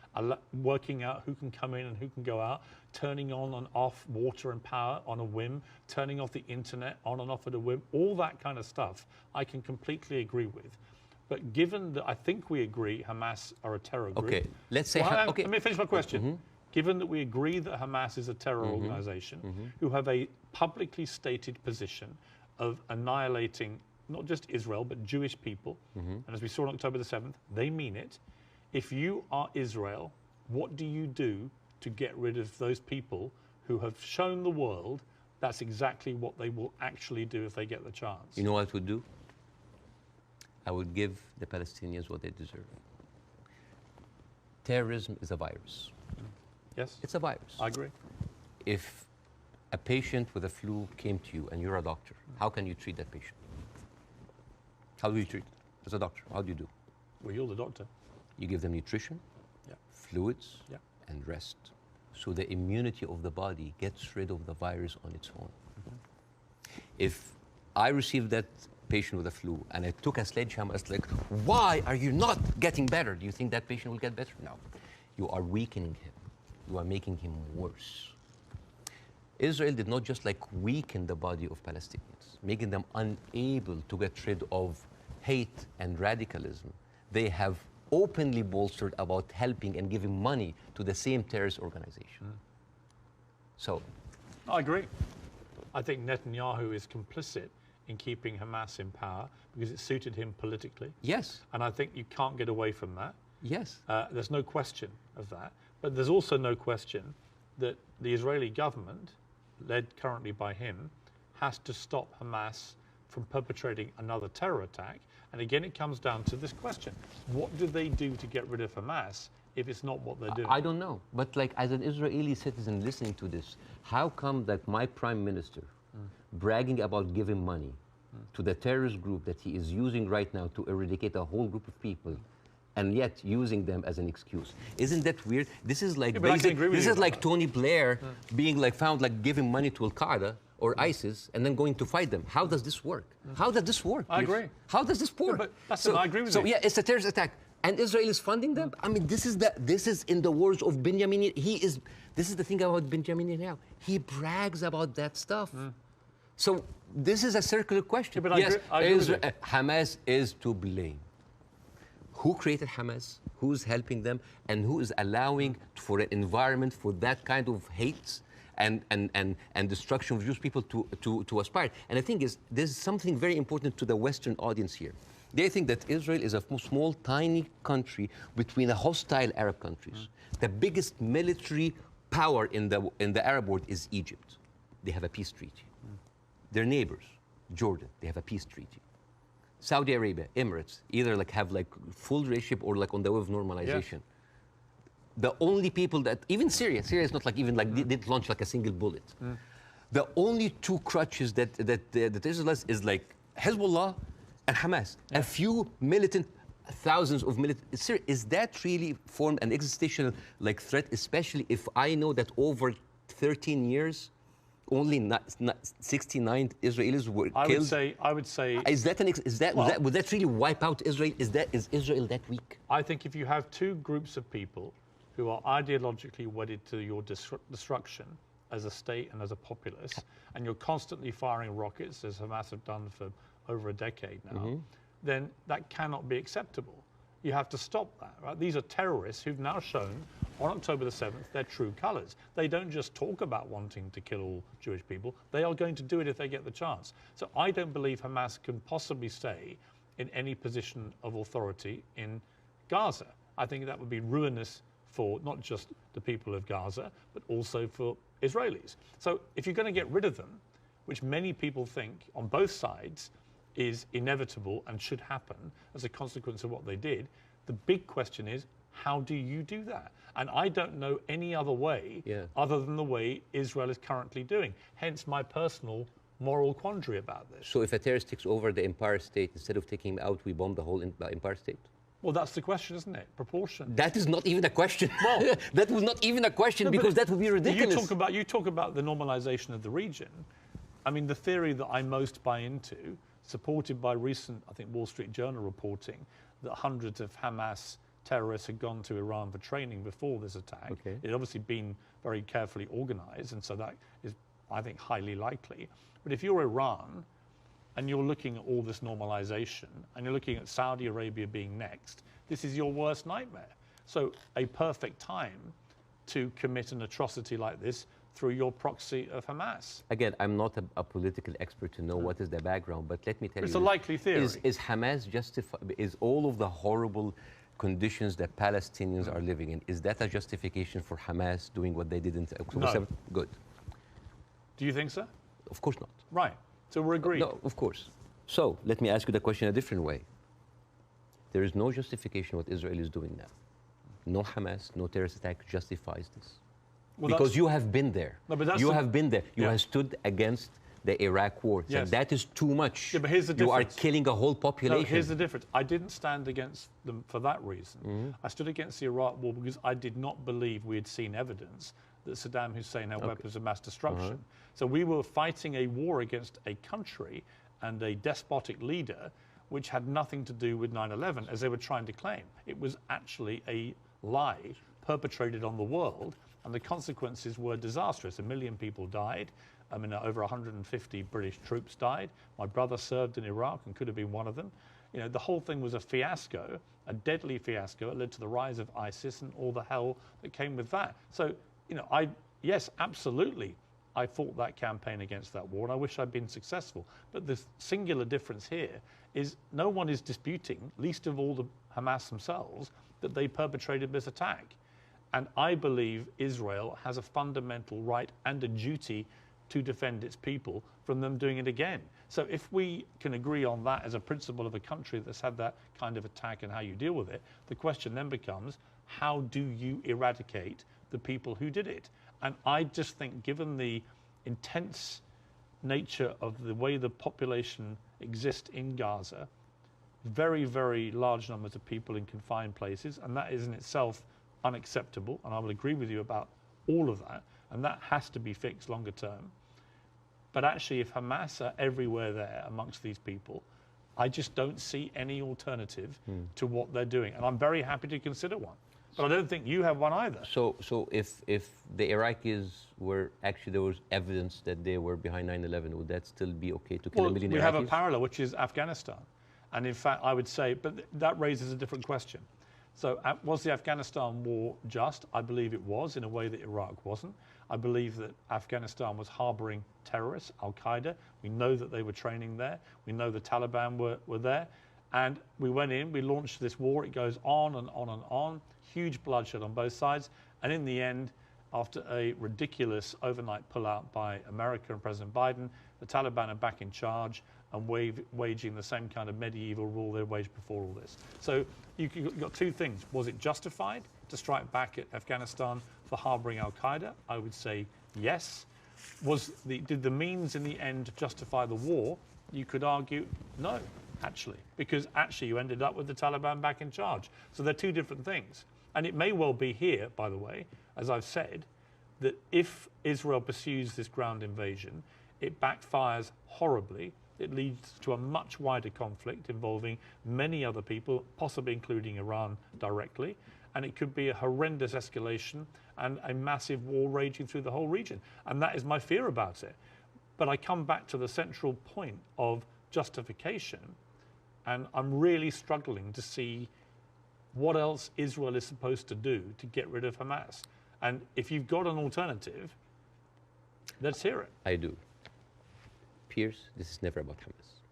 working out who can come in and who can go out, turning on and off water and power on a whim, turning off the internet on and off at a whim, all that kind of stuff I can completely agree with. But given that I think we agree Hamas are a terror group... Okay, let's say... Let me finish my question. Given that we agree that Hamas is a terror organization who have a publicly stated position of annihilating not just Israel, but Jewish people, and as we saw on October the 7th, they mean it. If you are Israel, what do you do to get rid of those people who have shown the world that's exactly what they will actually do if they get the chance? You know what I would do? I would give the Palestinians what they deserve. Terrorism is a virus. Yes. It's a virus. I agree. If a patient with a flu came to you and you're a doctor, how can you treat that patient? How do you treat it? As a doctor, how do you do? Well, you're the doctor. You give them nutrition, fluids, and rest. So the immunity of the body gets rid of the virus on its own. If I received that patient with a flu and I took a sledgehammer, it's like, why are you not getting better? Do you think that patient will get better? No. You are weakening him. You are making him worse. Israel did not just weaken the body of Palestinians, making them unable to get rid of hate and radicalism. They have openly bolstered about helping and giving money to the same terrorist organization. So, I agree. I think Netanyahu is complicit in keeping Hamas in power because it suited him politically. Yes. And I think you can't get away from that. Yes. There's no question of that. But there's also no question that the Israeli government, led currently by him, has to stop Hamas from perpetrating another terror attack. And again, it comes down to this question. What do they do to get rid of Hamas if it's not what they're doing? I don't know. But like, as an Israeli citizen listening to this, how come that my prime minister bragging about giving money to the terrorist group that he is using right now to eradicate a whole group of people, and yet using them as an excuse? Isn't that weird? This is like this is like Tony Blair being like found like giving money to Al-Qaeda or ISIS and then going to fight them. How does this work? How does this work? I agree. How does this work? Yeah, but I agree with you. So yeah, it's a terrorist attack. And Israel is funding them? I mean, this is in the words of Benjamin. This is the thing about Benjamin Netanyahu. He brags about that stuff. So this is a circular question. Yeah, but yes, I agree with you. Hamas is to blame. Who created Hamas? Who's helping them? And who is allowing for an environment for that kind of hate and destruction of Jewish people to aspire? And the thing is, there's something very important to the Western audience here. They think that Israel is a small, tiny country between a hostile Arab countries. The biggest military power in the Arab world is Egypt. They have a peace treaty. Their neighbors, Jordan, they have a peace treaty. Saudi Arabia, Emirates, either like have like full relationship or like on the way of normalization. Yeah. The only people that, even Syria is not like even like they didn't launch like a single bullet. The only two crutches that Israel has is like Hezbollah and Hamas. Yeah. A few militant, thousands of militant. Is that really formed an existential like threat, especially if I know that over 13 years, only 69 Israelis were killed? I would say. Would that really wipe out Israel? Is Israel that weak? I think if you have two groups of people who are ideologically wedded to your destruction as a state and as a populace, and you're constantly firing rockets, as Hamas have done for over a decade now, then that cannot be acceptable. You have to stop that, right? These are terrorists who've now shown on October the 7th their true colors. They don't just talk about wanting to kill all Jewish people. They are going to do it if they get the chance. So I don't believe Hamas can possibly stay in any position of authority in Gaza. I think that would be ruinous for not just the people of Gaza, but also for Israelis. So if you're going to get rid of them, which many people think on both sides is inevitable and should happen as a consequence of what they did, the big question is, how do you do that? And I don't know any other way other than the way Israel is currently doing. Hence my personal moral quandary about this. So if a terrorist takes over the Empire State, instead of taking him out, we bomb the whole Empire State? Well, that's the question, isn't it? Proportion. That is not even a question. Well, that was not even a question, because that would be ridiculous. You talk about the normalization of the region. I mean, the theory that I most buy into, supported by recent, I think, Wall Street Journal reporting, that hundreds of Hamas terrorists had gone to Iran for training before this attack. Okay. It had obviously been very carefully organized, and so that is, I think, highly likely. But if you're Iran, and you're looking at all this normalization, and you're looking at Saudi Arabia being next, this is your worst nightmare. So a perfect time to commit an atrocity like this through your proxy of Hamas. Again, I'm not a political expert to know what is the background, but let me tell you. It's a likely theory. Is Hamas justified? Is all of the horrible conditions that Palestinians are living in, is that a justification for Hamas doing what they did in October 7th? Good. Do you think so? Of course not. Right. So we're agreed. No, of course. So let me ask you the question a different way. There is no justification what Israel is doing now. No Hamas, no terrorist attack justifies this. Well, because you have been there. No, but you have been there. You have stood against the Iraq war. Yes. And that is too much. Yeah, but here's the difference. You are killing a whole population. No, here's the difference. I didn't stand against them for that reason. I stood against the Iraq war because I did not believe we had seen evidence that Saddam Hussein had weapons of mass destruction. So we were fighting a war against a country and a despotic leader which had nothing to do with 9/11, as they were trying to claim. It was actually a lie perpetrated on the world, and the consequences were disastrous. 1 million people died. I mean, over 150 British troops died. My brother served in Iraq and could have been one of them. You know, the whole thing was a fiasco, a deadly fiasco. It led to the rise of ISIS and all the hell that came with that. So, you know, yes, absolutely, I fought that campaign against that war, and I wish I'd been successful. But the singular difference here is no one is disputing, least of all the Hamas themselves, that they perpetrated this attack. And I believe Israel has a fundamental right and a duty to defend its people from them doing it again. So if we can agree on that as a principle of a country that's had that kind of attack and how you deal with it, the question then becomes, how do you eradicate the people who did it? And I just think, given the intense nature of the way the population exists in Gaza, very, very large numbers of people in confined places, and that is in itself unacceptable, and I will agree with you about all of that, and that has to be fixed longer term. But actually, if Hamas are everywhere there amongst these people, I just don't see any alternative to what they're doing. And I'm very happy to consider one. But I don't think you have one either. So if the Iraqis were actually, there was evidence that they were behind 9/11, would that still be okay to kill a million Iraqis? We have a parallel, which is Afghanistan. And in fact, I would say, but that raises a different question. So was the Afghanistan war just? I believe it was, in a way that Iraq wasn't. I believe that Afghanistan was harboring terrorists, Al-Qaeda. We know that they were training there. We know the Taliban were there. And we went in, we launched this war. It goes on and on and on. Huge bloodshed on both sides. And in the end, after a ridiculous overnight pullout by America and President Biden, the Taliban are back in charge and waging the same kind of medieval rule they waged before all this. So you've got two things. Was it justified to strike back at Afghanistan for harboring Al-Qaeda? I would say yes. Did the means in the end justify the war? You could argue no, actually, because actually you ended up with the Taliban back in charge. So they're two different things. And it may well be here, by the way, as I've said, that if Israel pursues this ground invasion, it backfires horribly. It leads to a much wider conflict involving many other people, possibly including Iran directly. And it could be a horrendous escalation and a massive war raging through the whole region. And that is my fear about it. But I come back to the central point of justification, and I'm really struggling to see what else Israel is supposed to do to get rid of Hamas. And if you've got an alternative, let's hear it. I do. Pierce, this is never about Hamas.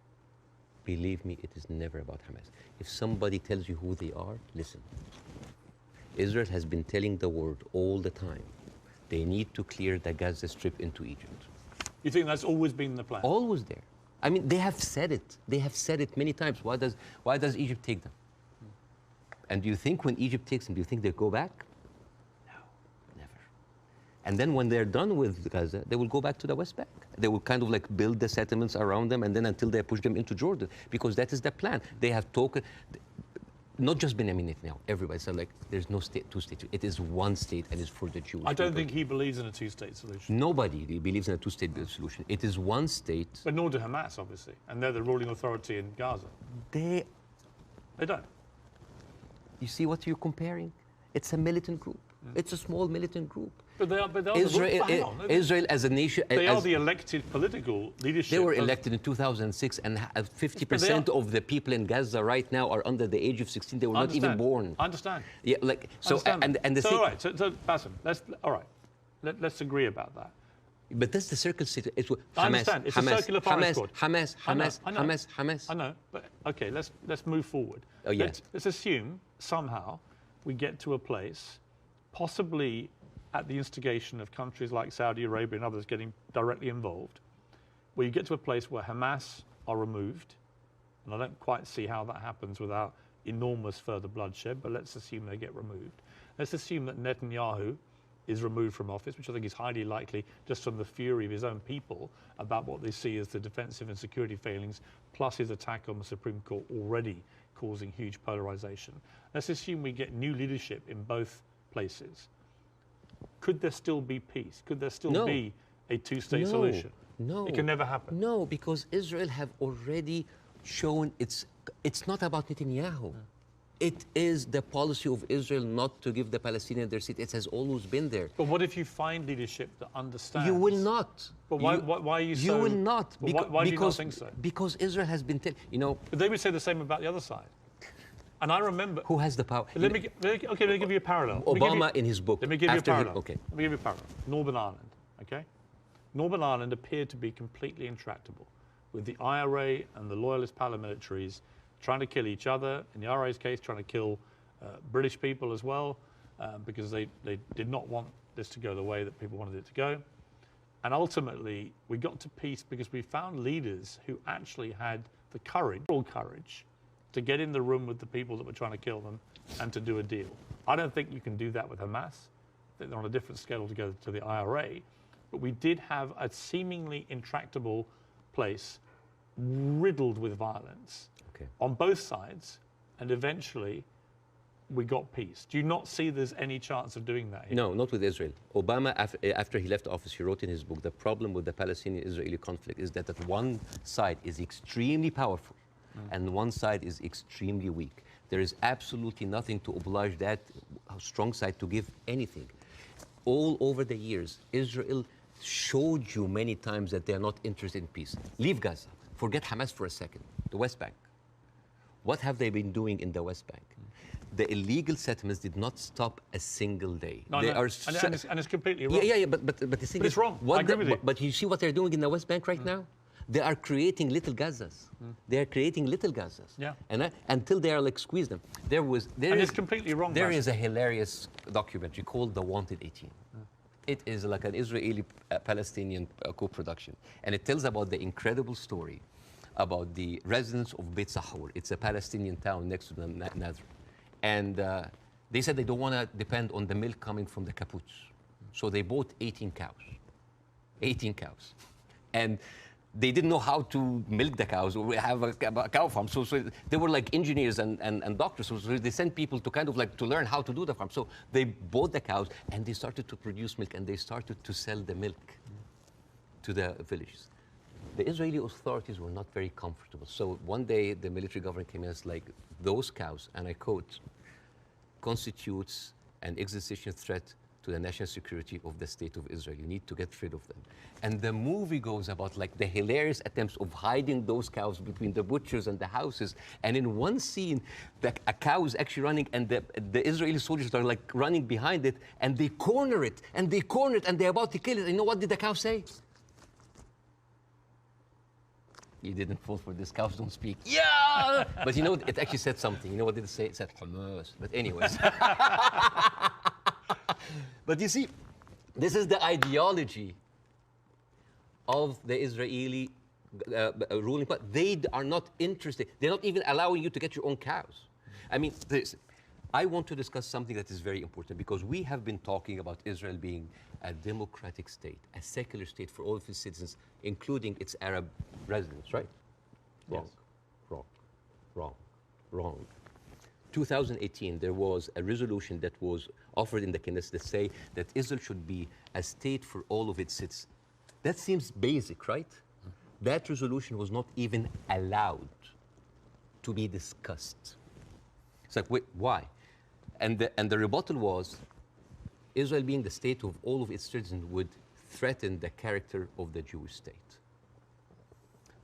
Believe me, it is never about Hamas. If somebody tells you who they are, listen. Israel has been telling the world all the time, they need to clear the Gaza Strip into Egypt. You think that's always been the plan? Always there. I mean, they have said it. They have said it many times. Why does Egypt take them? And do you think when Egypt takes them, do you think they go back? No, never. And then when they're done with Gaza, they will go back to the West Bank. They will kind of like build the settlements around them, and then until they push them into Jordan, because that is the plan. They have talked, not just Benjamin Netanyahu, everybody said like, there's no state, two states. It is one state, and it's for the Jewish I don't people. think he believes in a two-state solution. Nobody believes in a two-state solution. It is one state. But nor do Hamas, obviously, and they're the ruling authority in Gaza. They don't. You see what you're comparing? It's a militant group. It's a small militant group. But they are Israel as a nation. They are the elected political leadership. They were elected in 2006, and 50% of the people in Gaza right now are under the age of 16. They were not even born. I understand. Yeah, like so. And the thing. All right. So Bاسم, let's agree about that. But that's the circle state. It's I understand. It's a circular firing squad. Hamas. I know. But okay, let's move forward. Oh yeah. Let's assume somehow we get to a place, possibly at the instigation of countries like Saudi Arabia and others getting directly involved, where you get to a place where Hamas are removed, and I don't quite see how that happens without enormous further bloodshed, but let's assume they get removed. Let's assume that Netanyahu is removed from office, which I think is highly likely just from the fury of his own people about what they see as the defensive and security failings, plus his attack on the Supreme Court already causing huge polarization. Let's assume we get new leadership in both places. Could there still be peace? Could there still be a two-state solution? No. It can never happen. No, because Israel have already shown it's not about Netanyahu. It is the policy of Israel not to give the Palestinians their seat. It has always been there. But what if you find leadership that understands? You will not. But why are you so... You will not. Why do you not think so? Because Israel has been... But they would say the same about the other side. And I remember... Who has the power? Let me give you a parallel. Obama in his book... Let me give you a parallel. Let me give you a parallel. Northern Ireland, okay? Northern Ireland appeared to be completely intractable, with the IRA and the loyalist paramilitaries trying to kill each other. In the IRA's case, trying to kill British people as well, because they did not want this to go the way that people wanted it to go. And ultimately, we got to peace because we found leaders who actually had the courage, moral courage, to get in the room with the people that were trying to kill them and to do a deal. I don't think you can do that with Hamas. They're on a different scale altogether to the IRA. But we did have a seemingly intractable place riddled with violence on both sides, and eventually we got peace. Do you not see there's any chance of doing that here? No, not with Israel. Obama, after he left office, he wrote in his book, the problem with the Palestinian-Israeli conflict is that one side is extremely powerful and one side is extremely weak. There is absolutely nothing to oblige that strong side to give anything. All over the years, Israel showed you many times that they are not interested in peace. Leave Gaza. Forget Hamas for a second. The West Bank. What have they been doing in the West Bank? The illegal settlements did not stop a single day. No, they no. Are and it's completely wrong. Yeah, but the thing But is it's wrong. I agree with you. But you see what they're doing in the West Bank right now? They are creating little Gazas. They are creating little Gazas. Yeah. And until they are like squeeze them. It's completely wrong. There is a hilarious documentary called The Wanted 18. It is like an Israeli-Palestinian co-production. And it tells about the incredible story about the residents of Beit Sahur. It's a Palestinian town next to the Nazareth. And they said they don't want to depend on the milk coming from the kibbutz. So they bought 18 cows. 18 cows. And they didn't know how to milk the cows or have a cow farm. So they were like engineers and doctors. So they sent people to kind of like to learn how to do the farm. So they bought the cows and they started to produce milk and they started to sell the milk to the villages. The Israeli authorities were not very comfortable. So one day the military government came in and said, like, those cows, and I quote, constitutes an existential threat to the national security of the state of Israel. You need to get rid of them. And the movie goes about like the hilarious attempts of hiding those cows between the butchers and the houses. And in one scene, a cow is actually running and the Israeli soldiers are like running behind it and they corner it and they corner it and they're about to kill it. And you know what did the cow say? You didn't fall for this, cows don't speak. Yeah! But you know, it actually said something. You know what did it say? It said Hamas. But anyways. But you see, this is the ideology of the Israeli ruling party. They are not interested. They're not even allowing you to get your own cows. I mean, I want to discuss something that is very important because we have been talking about Israel being a democratic state, a secular state for all of its citizens, including its Arab residents, right? Wrong, Yes. wrong, wrong, wrong. 2018, there was a resolution that was offered in the Knesset that say that Israel should be a state for all of its citizens. That seems basic, right? That resolution was not even allowed to be discussed. It's like, wait, why? And the rebuttal was, Israel being the state of all of its citizens would threaten the character of the Jewish state.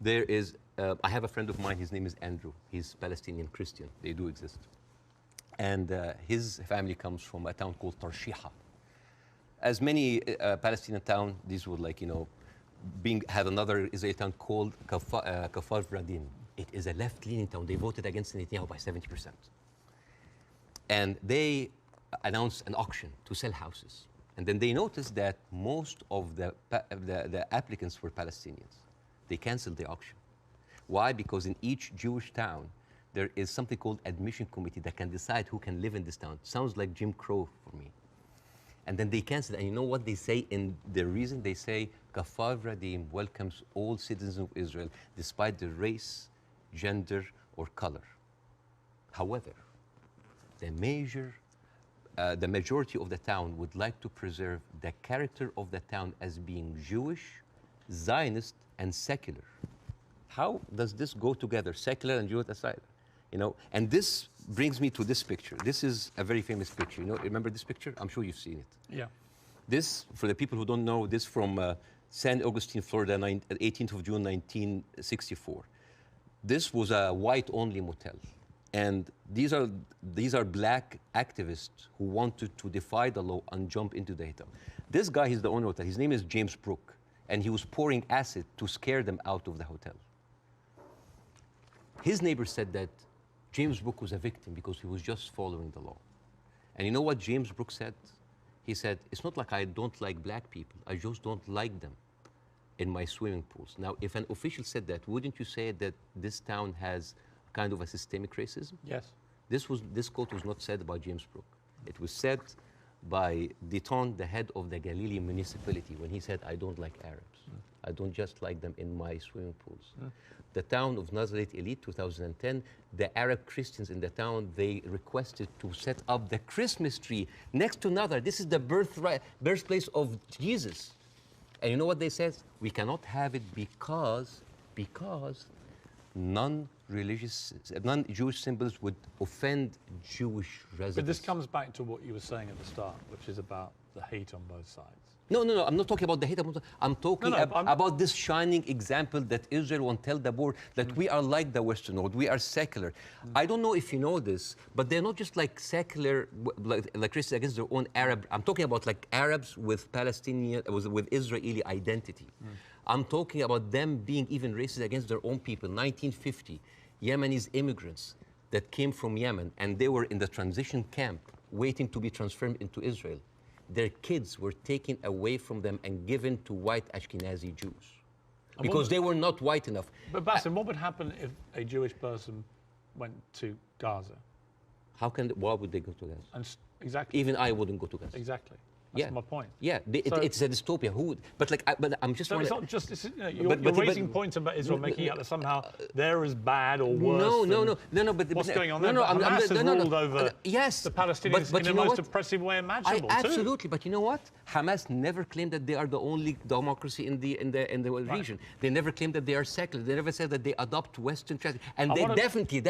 There is, I have a friend of mine, his name is Andrew. He's Palestinian Christian, they do exist. And his family comes from a town called Tarshiha. As many Palestinian towns, these would like, you know, had another Israeli town called Kafar Vradim. It is a left-leaning town. They voted against Netanyahu by 70%. And they announced an auction to sell houses. And then they noticed that most of the applicants were Palestinians. They canceled the auction. Why? Because in each Jewish town, there is something called admission committee that can decide who can live in this town. Sounds like Jim Crow for me. And then they canceled. And you know what they say in the reason? They say, Kafar Vradim welcomes all citizens of Israel, despite their race, gender, or color. However, the majority of the town would like to preserve the character of the town as being Jewish, Zionist, and secular. How does this go together, secular and Jewish aside? You know, and this brings me to this picture. This is a very famous picture. You know, remember this picture? I'm sure you've seen it. Yeah. This, for the people who don't know, this from San Augustine, Florida, 18th of June, 1964. This was a white-only motel. And these are black activists who wanted to defy the law and jump into the hotel. This guy, he's the owner of the hotel. His name is James Brooke. and he was pouring acid to scare them out of the hotel. His neighbor said that James Brooke was a victim because he was just following the law. And you know what James Brooke said? He said, it's not like I don't like black people, I just don't like them in my swimming pools. Now, if an official said that, wouldn't you say that this town has kind of a systemic racism? Yes. This quote was not said by James Brooke. It was said by Deton, the head of the Galilee municipality, when he said, I don't like Arabs. I don't just like them in my swimming pools. The town of Nazareth Elite, 2010, the Arab Christians in the town, they requested to set up the Christmas tree next to Nazareth. This is the birthplace of Jesus. And you know what they said? We cannot have it because non-Jewish symbols would offend Jewish residents. But this comes back to what you were saying at the start, which is about the hate on both sides. No, I'm not talking about the hate. I'm talking about this shining example that Israel won't tell the world that we are like the Western world. We are secular. I don't know if you know this, but they're not just like secular, like Christians against their own Arab. I'm talking about like Arabs with Palestinian, with Israeli identity. I'm talking about them being even racist against their own people. 1950, Yemenis immigrants that came from Yemen, and they were in the transition camp waiting to be transferred into Israel. Their kids were taken away from them and given to white Ashkenazi Jews because they were not white enough. But Bاسم, what would happen if a Jewish person went to Gaza? Why would they go to Gaza? Exactly. Even I wouldn't go to Gaza. Exactly. That's my point. Yeah, it's a dystopia. Who would? But like, but I'm just. So it's not just. You're raising points about Israel, making out that somehow they're as bad or worse. No. But what's going on there? Hamas has ruled over the Palestinians in the most oppressive way imaginable. Absolutely, but you know what? Hamas never claimed that they are the only democracy in the region. They never claimed that they are secular. They never said that they adopt Western tradition. And they definitely,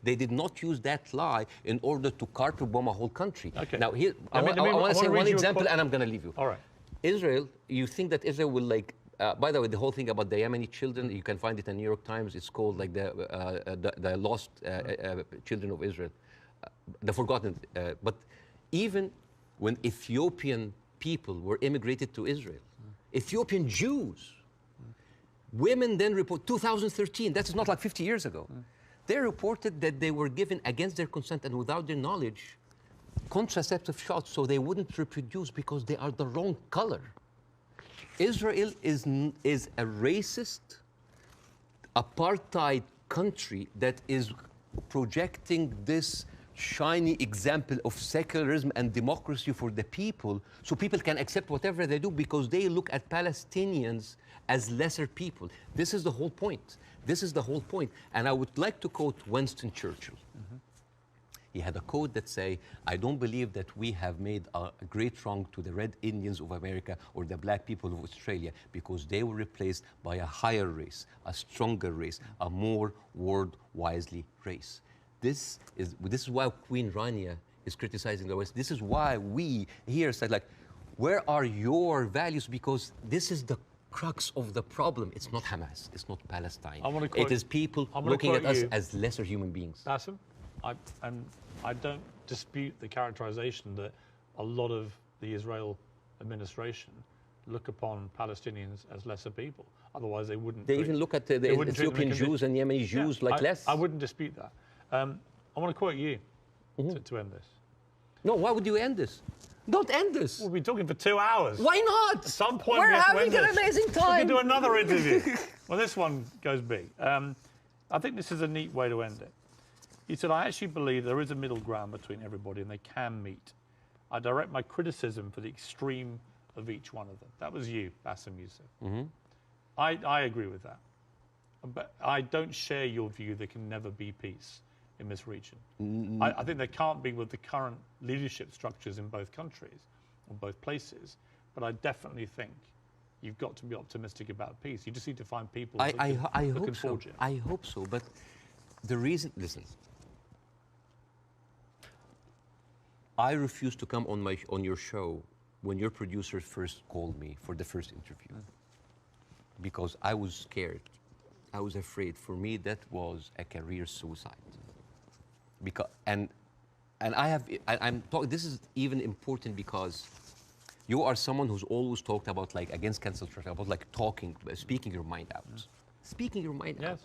they did not use that lie in order to carpet bomb a whole country. Okay. Now here, I want to say one example, and I'm going to leave you. All right. Israel, you think that Israel will like, by the way, the whole thing about the Yemeni children, you can find it in New York Times, it's called like the lost children of Israel, the forgotten. But even when Ethiopian people were immigrated to Israel, Ethiopian Jews, women then report, 2013, that's not like 50 years ago, they reported that they were given against their consent and without their knowledge contraceptive shots so they wouldn't reproduce because they are the wrong color. Israel is a racist, apartheid country that is projecting this shiny example of secularism and democracy for the people so people can accept whatever they do because they look at Palestinians as lesser people. This is the whole point. This is the whole point. And I would like to quote Winston Churchill. He had a quote that say, I don't believe that we have made a great wrong to the Red Indians of America or the black people of Australia because they were replaced by a higher race, a stronger race, a more world-wisely race. This is why Queen Rania is criticizing the West. This is why we here said, like, where are your values? Because this is the crux of the problem. It's not Hamas. It's not Palestine. It is people looking at us as lesser human beings. Bاسم, I don't dispute the characterization that a lot of the Israel administration look upon Palestinians as lesser people. Otherwise, they wouldn't. They even look at the Ethiopian Jews and Yemeni Jews like less. I wouldn't dispute that. I want to quote you to end this. No, why would you end this? Don't end this. We'll be talking for 2 hours. Why not? At some point, we're having an amazing time. We can do another interview. Well, this one goes big. I think this is a neat way to end it. He said, I actually believe there is a middle ground between everybody and they can meet. I direct my criticism for the extreme of each one of them. That was you, Bاسم Youssef. I agree with that. But I don't share your view there can never be peace in this region. I think there can't be with the current leadership structures in both countries or both places. But I definitely think you've got to be optimistic about peace. You just need to find people I that can hope so. forge it. I hope so. But the reason, listen, I refused to come on your show when your producer first called me for the first interview because I was scared. I was afraid. For me, that was a career suicide. Because I'm talking. This is even important because You are someone who's always talked about like against cancel culture, about like talking, speaking your mind out. Speaking your mind out.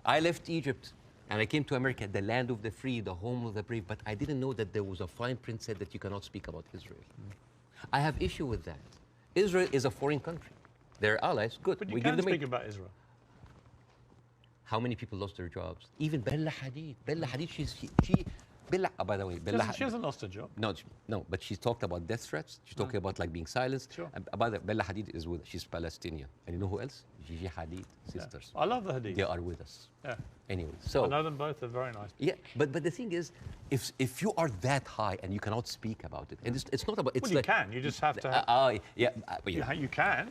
I left Egypt and I came to America, the land of the free, the home of the brave, but I didn't know that there was a fine print said that you cannot speak about Israel. I have issue with that. Israel is a foreign country. They're allies, good. But you can speak about Israel. How many people lost their jobs? Even Bella Hadid. Bella Hadid, Bella, by the way, Bella She hasn't lost her job. No, but she's talked about death threats. She's talking about like being silenced. Sure. By the way, Bella Hadid is with us. She's Palestinian. And you know who else? Gigi Hadid, sisters. I love the Hadid. They are with us. Yeah. Anyway, so. I know them both. They're very nice. Yeah, but the thing is, if you are that high and you cannot speak about it, and it's not about. It's well, you can. You just have to. You can.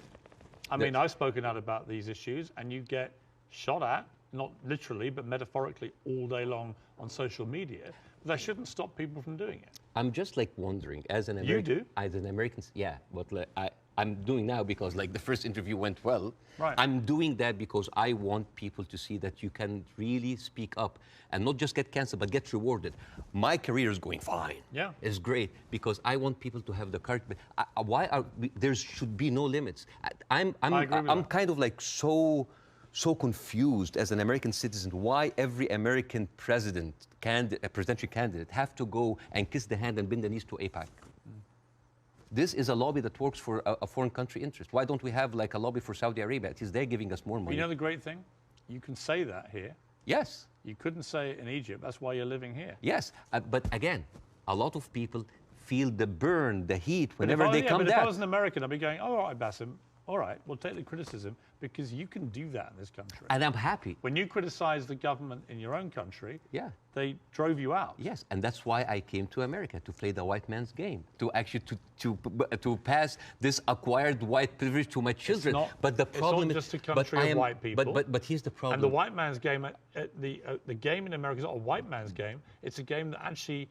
I mean, I've spoken out about these issues, and you get shot at, not literally, but metaphorically, all day long on social media. But that shouldn't stop people from doing it. I'm just like wondering, as an American. You do? As an American, yeah. But I'm doing now because like the first interview went well. Right. I'm doing that because I want people to see that you can really speak up and not just get canceled, but get rewarded. My career is going fine. Yeah. It's great because I want people to have the courage. There should be no limits. I'm kind of like so confused as an American citizen why every American presidential candidate have to go and kiss the hand and bend the knees to AIPAC. This is a lobby that works for a foreign country interest. Why don't we have like a lobby for Saudi Arabia? At least they're giving us more money. You know the great thing? You can say that here. Yes. You couldn't say it in Egypt. That's why you're living here. Yes, but again, a lot of people feel the burn, the heat whenever they come down. If I was an American, I'd be going, oh, all right, Bassem, all right, we'll take the criticism because you can do that in this country. And I'm happy. When you criticize the government in your own country, yeah, they drove you out. Yes, and that's why I came to America, to play the white man's game, to actually to pass this acquired white privilege to my children. But the problem is just a country of white people. But here's the problem. And the white man's game, the game in America is not a white man's game. It's a game that actually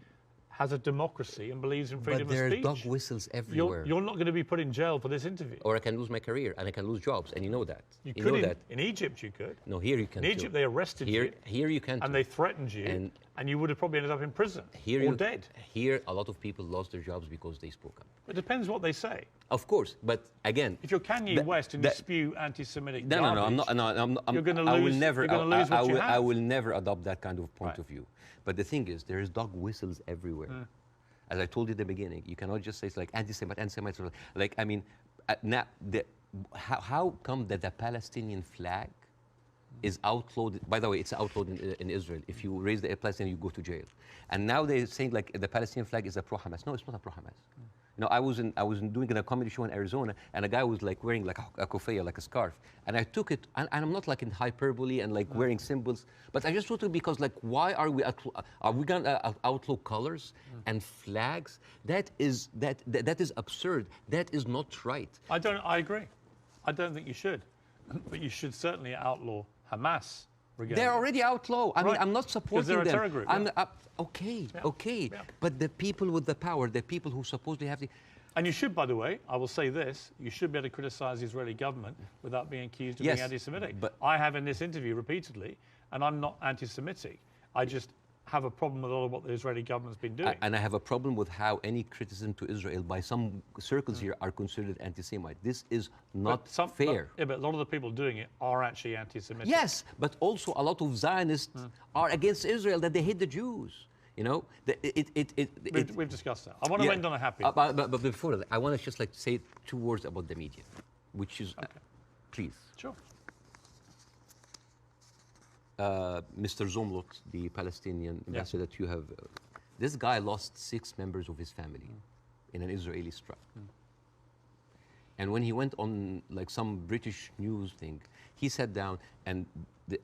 has a democracy and believes in freedom of speech. But there are dog whistles everywhere. You're not going to be put in jail for this interview. Or I can lose my career and I can lose jobs, and you know that. You could in Egypt, you could. No, here you can't. In Egypt, they arrested you. Here you can't. And they threatened you, and you would have probably ended up in prison or dead. Here, a lot of people lost their jobs because they spoke up. It depends what they say. Of course, but again, if you're Kanye West and you spew anti-Semitic garbage, I'm not. You're going to lose. You're going to lose what you have. I will never adopt that kind of point of view. But the thing is, there is dog whistles everywhere. As I told you at the beginning, you cannot just say it's like anti-Semites. Like, I mean, now, how come that the Palestinian flag is outlawed? By the way, it's outlawed in Israel. If you raise the Palestinian, you go to jail. And now they're saying like the Palestinian flag is a pro-Hamas. No, it's not a pro-Hamas. You know, I was doing a comedy show in Arizona, and a guy was like wearing like a kufiya, like a scarf, and I took it, and I'm not like in hyperbole and like wearing symbols, but I just took it because like, why are we gonna outlaw colors and flags? That is absurd. That is not right. I agree. I don't think you should, but you should certainly outlaw Hamas. They're already outlaw. I mean, I'm not supporting them. They're a terror group. Okay. But the people with the power, the people who supposedly have the... And you should, by the way, I will say this, you should be able to criticize the Israeli government without being accused of being anti-Semitic. But I have in this interview repeatedly, and I'm not anti-Semitic. I just have a problem with all of what the Israeli government's been doing. And I have a problem with how any criticism to Israel by some circles here are considered anti-Semite. This is not fair. But a lot of the people doing it are actually anti-Semitic. Yes, but also a lot of Zionists are against Israel, that they hate the Jews. You know, we've discussed that. I want to end on a happy. But before that, I want to just like say 2 words about the media, which is, please. Sure. Mr. Zomlot, the Palestinian ambassador that you have, this guy lost 6 members of his family in an Israeli strike. And when he went on like some British news thing, he sat down and the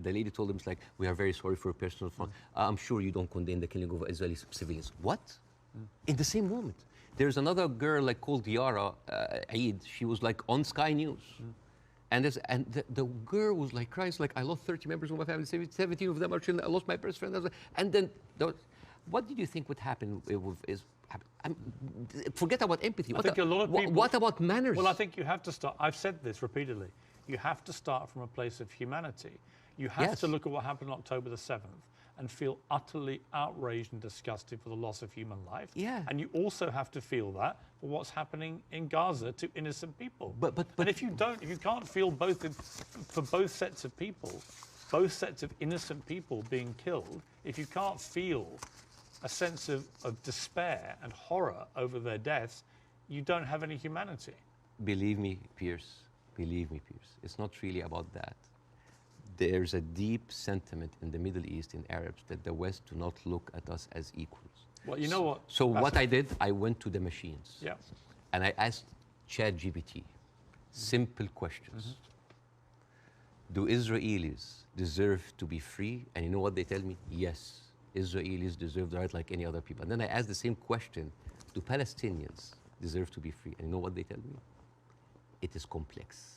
lady told him, it's like, we are very sorry for a personal fault. I'm sure you don't condemn the killing of Israeli civilians. What? In the same moment. There's another girl like called Yara Eid. She was like on Sky News. And the girl was like crying, like, I lost 30 members of my family, 17 of them are children, I lost my best friend. And then, what did you think would happen? Forget about empathy. I think a lot of people... What about manners? Well, I think you have to start... I've said this repeatedly. You have to start from a place of humanity. You have to look at what happened on October the 7th and feel utterly outraged and disgusted for the loss of human life. Yeah. And you also have to feel that for what's happening in Gaza to innocent people. But and if you can't feel both for both sets of people, both sets of innocent people being killed, if you can't feel a sense of despair and horror over their deaths, you don't have any humanity. Believe me, Pierce, it's not really about that. There's a deep sentiment in the Middle East, in Arabs, that the West do not look at us as equals. Well, you know what? So what I did, I went to the machines. Yeah. And I asked ChatGPT simple questions. Do Israelis deserve to be free? And you know what they tell me? Yes, Israelis deserve the right like any other people. And then I asked the same question, do Palestinians deserve to be free? And you know what they tell me? It is complex.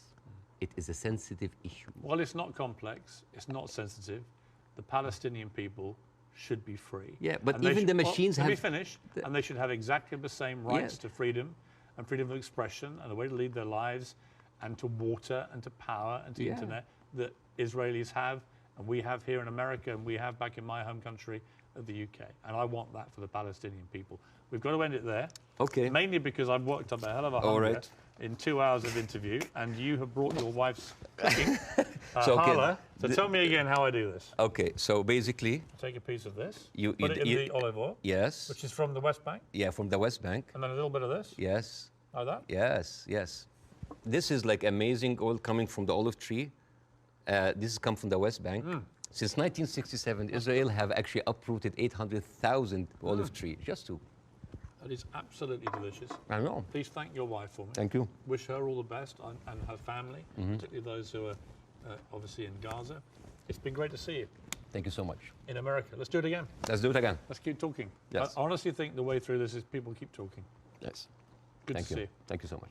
It is a sensitive issue. Well, it's not complex. It's not sensitive. The Palestinian people should be free. Yeah, but and even the machines have... have... Let me finish. And they should have exactly the same rights to freedom and freedom of expression and the way to lead their lives and to water and to power and to internet that Israelis have and we have here in America and we have back in my home country of the UK. And I want that for the Palestinian people. We've got to end it there. Okay. Mainly because I've worked up a hell of a hunger in 2 hours of interview, and you have brought your wife's cooking. So tell me again how I do this. Okay, so basically... Take a piece of this, you put it in the olive oil. Yes. Which is from the West Bank. Yeah, from the West Bank. And then a little bit of this. Yes. Like that? Yes, yes. This is like amazing oil coming from the olive tree. This has come from the West Bank. Since 1967, Israel have actually uprooted 800,000 olive trees, just to... That is absolutely delicious. I know. Please thank your wife for me. Thank you. Wish her all the best and her family, particularly those who are obviously in Gaza. It's been great to see you. Thank you so much. In America. Let's do it again. Let's do it again. Let's keep talking. Yes. I honestly think the way through this is people keep talking. Yes. Good to see you. Thank you so much.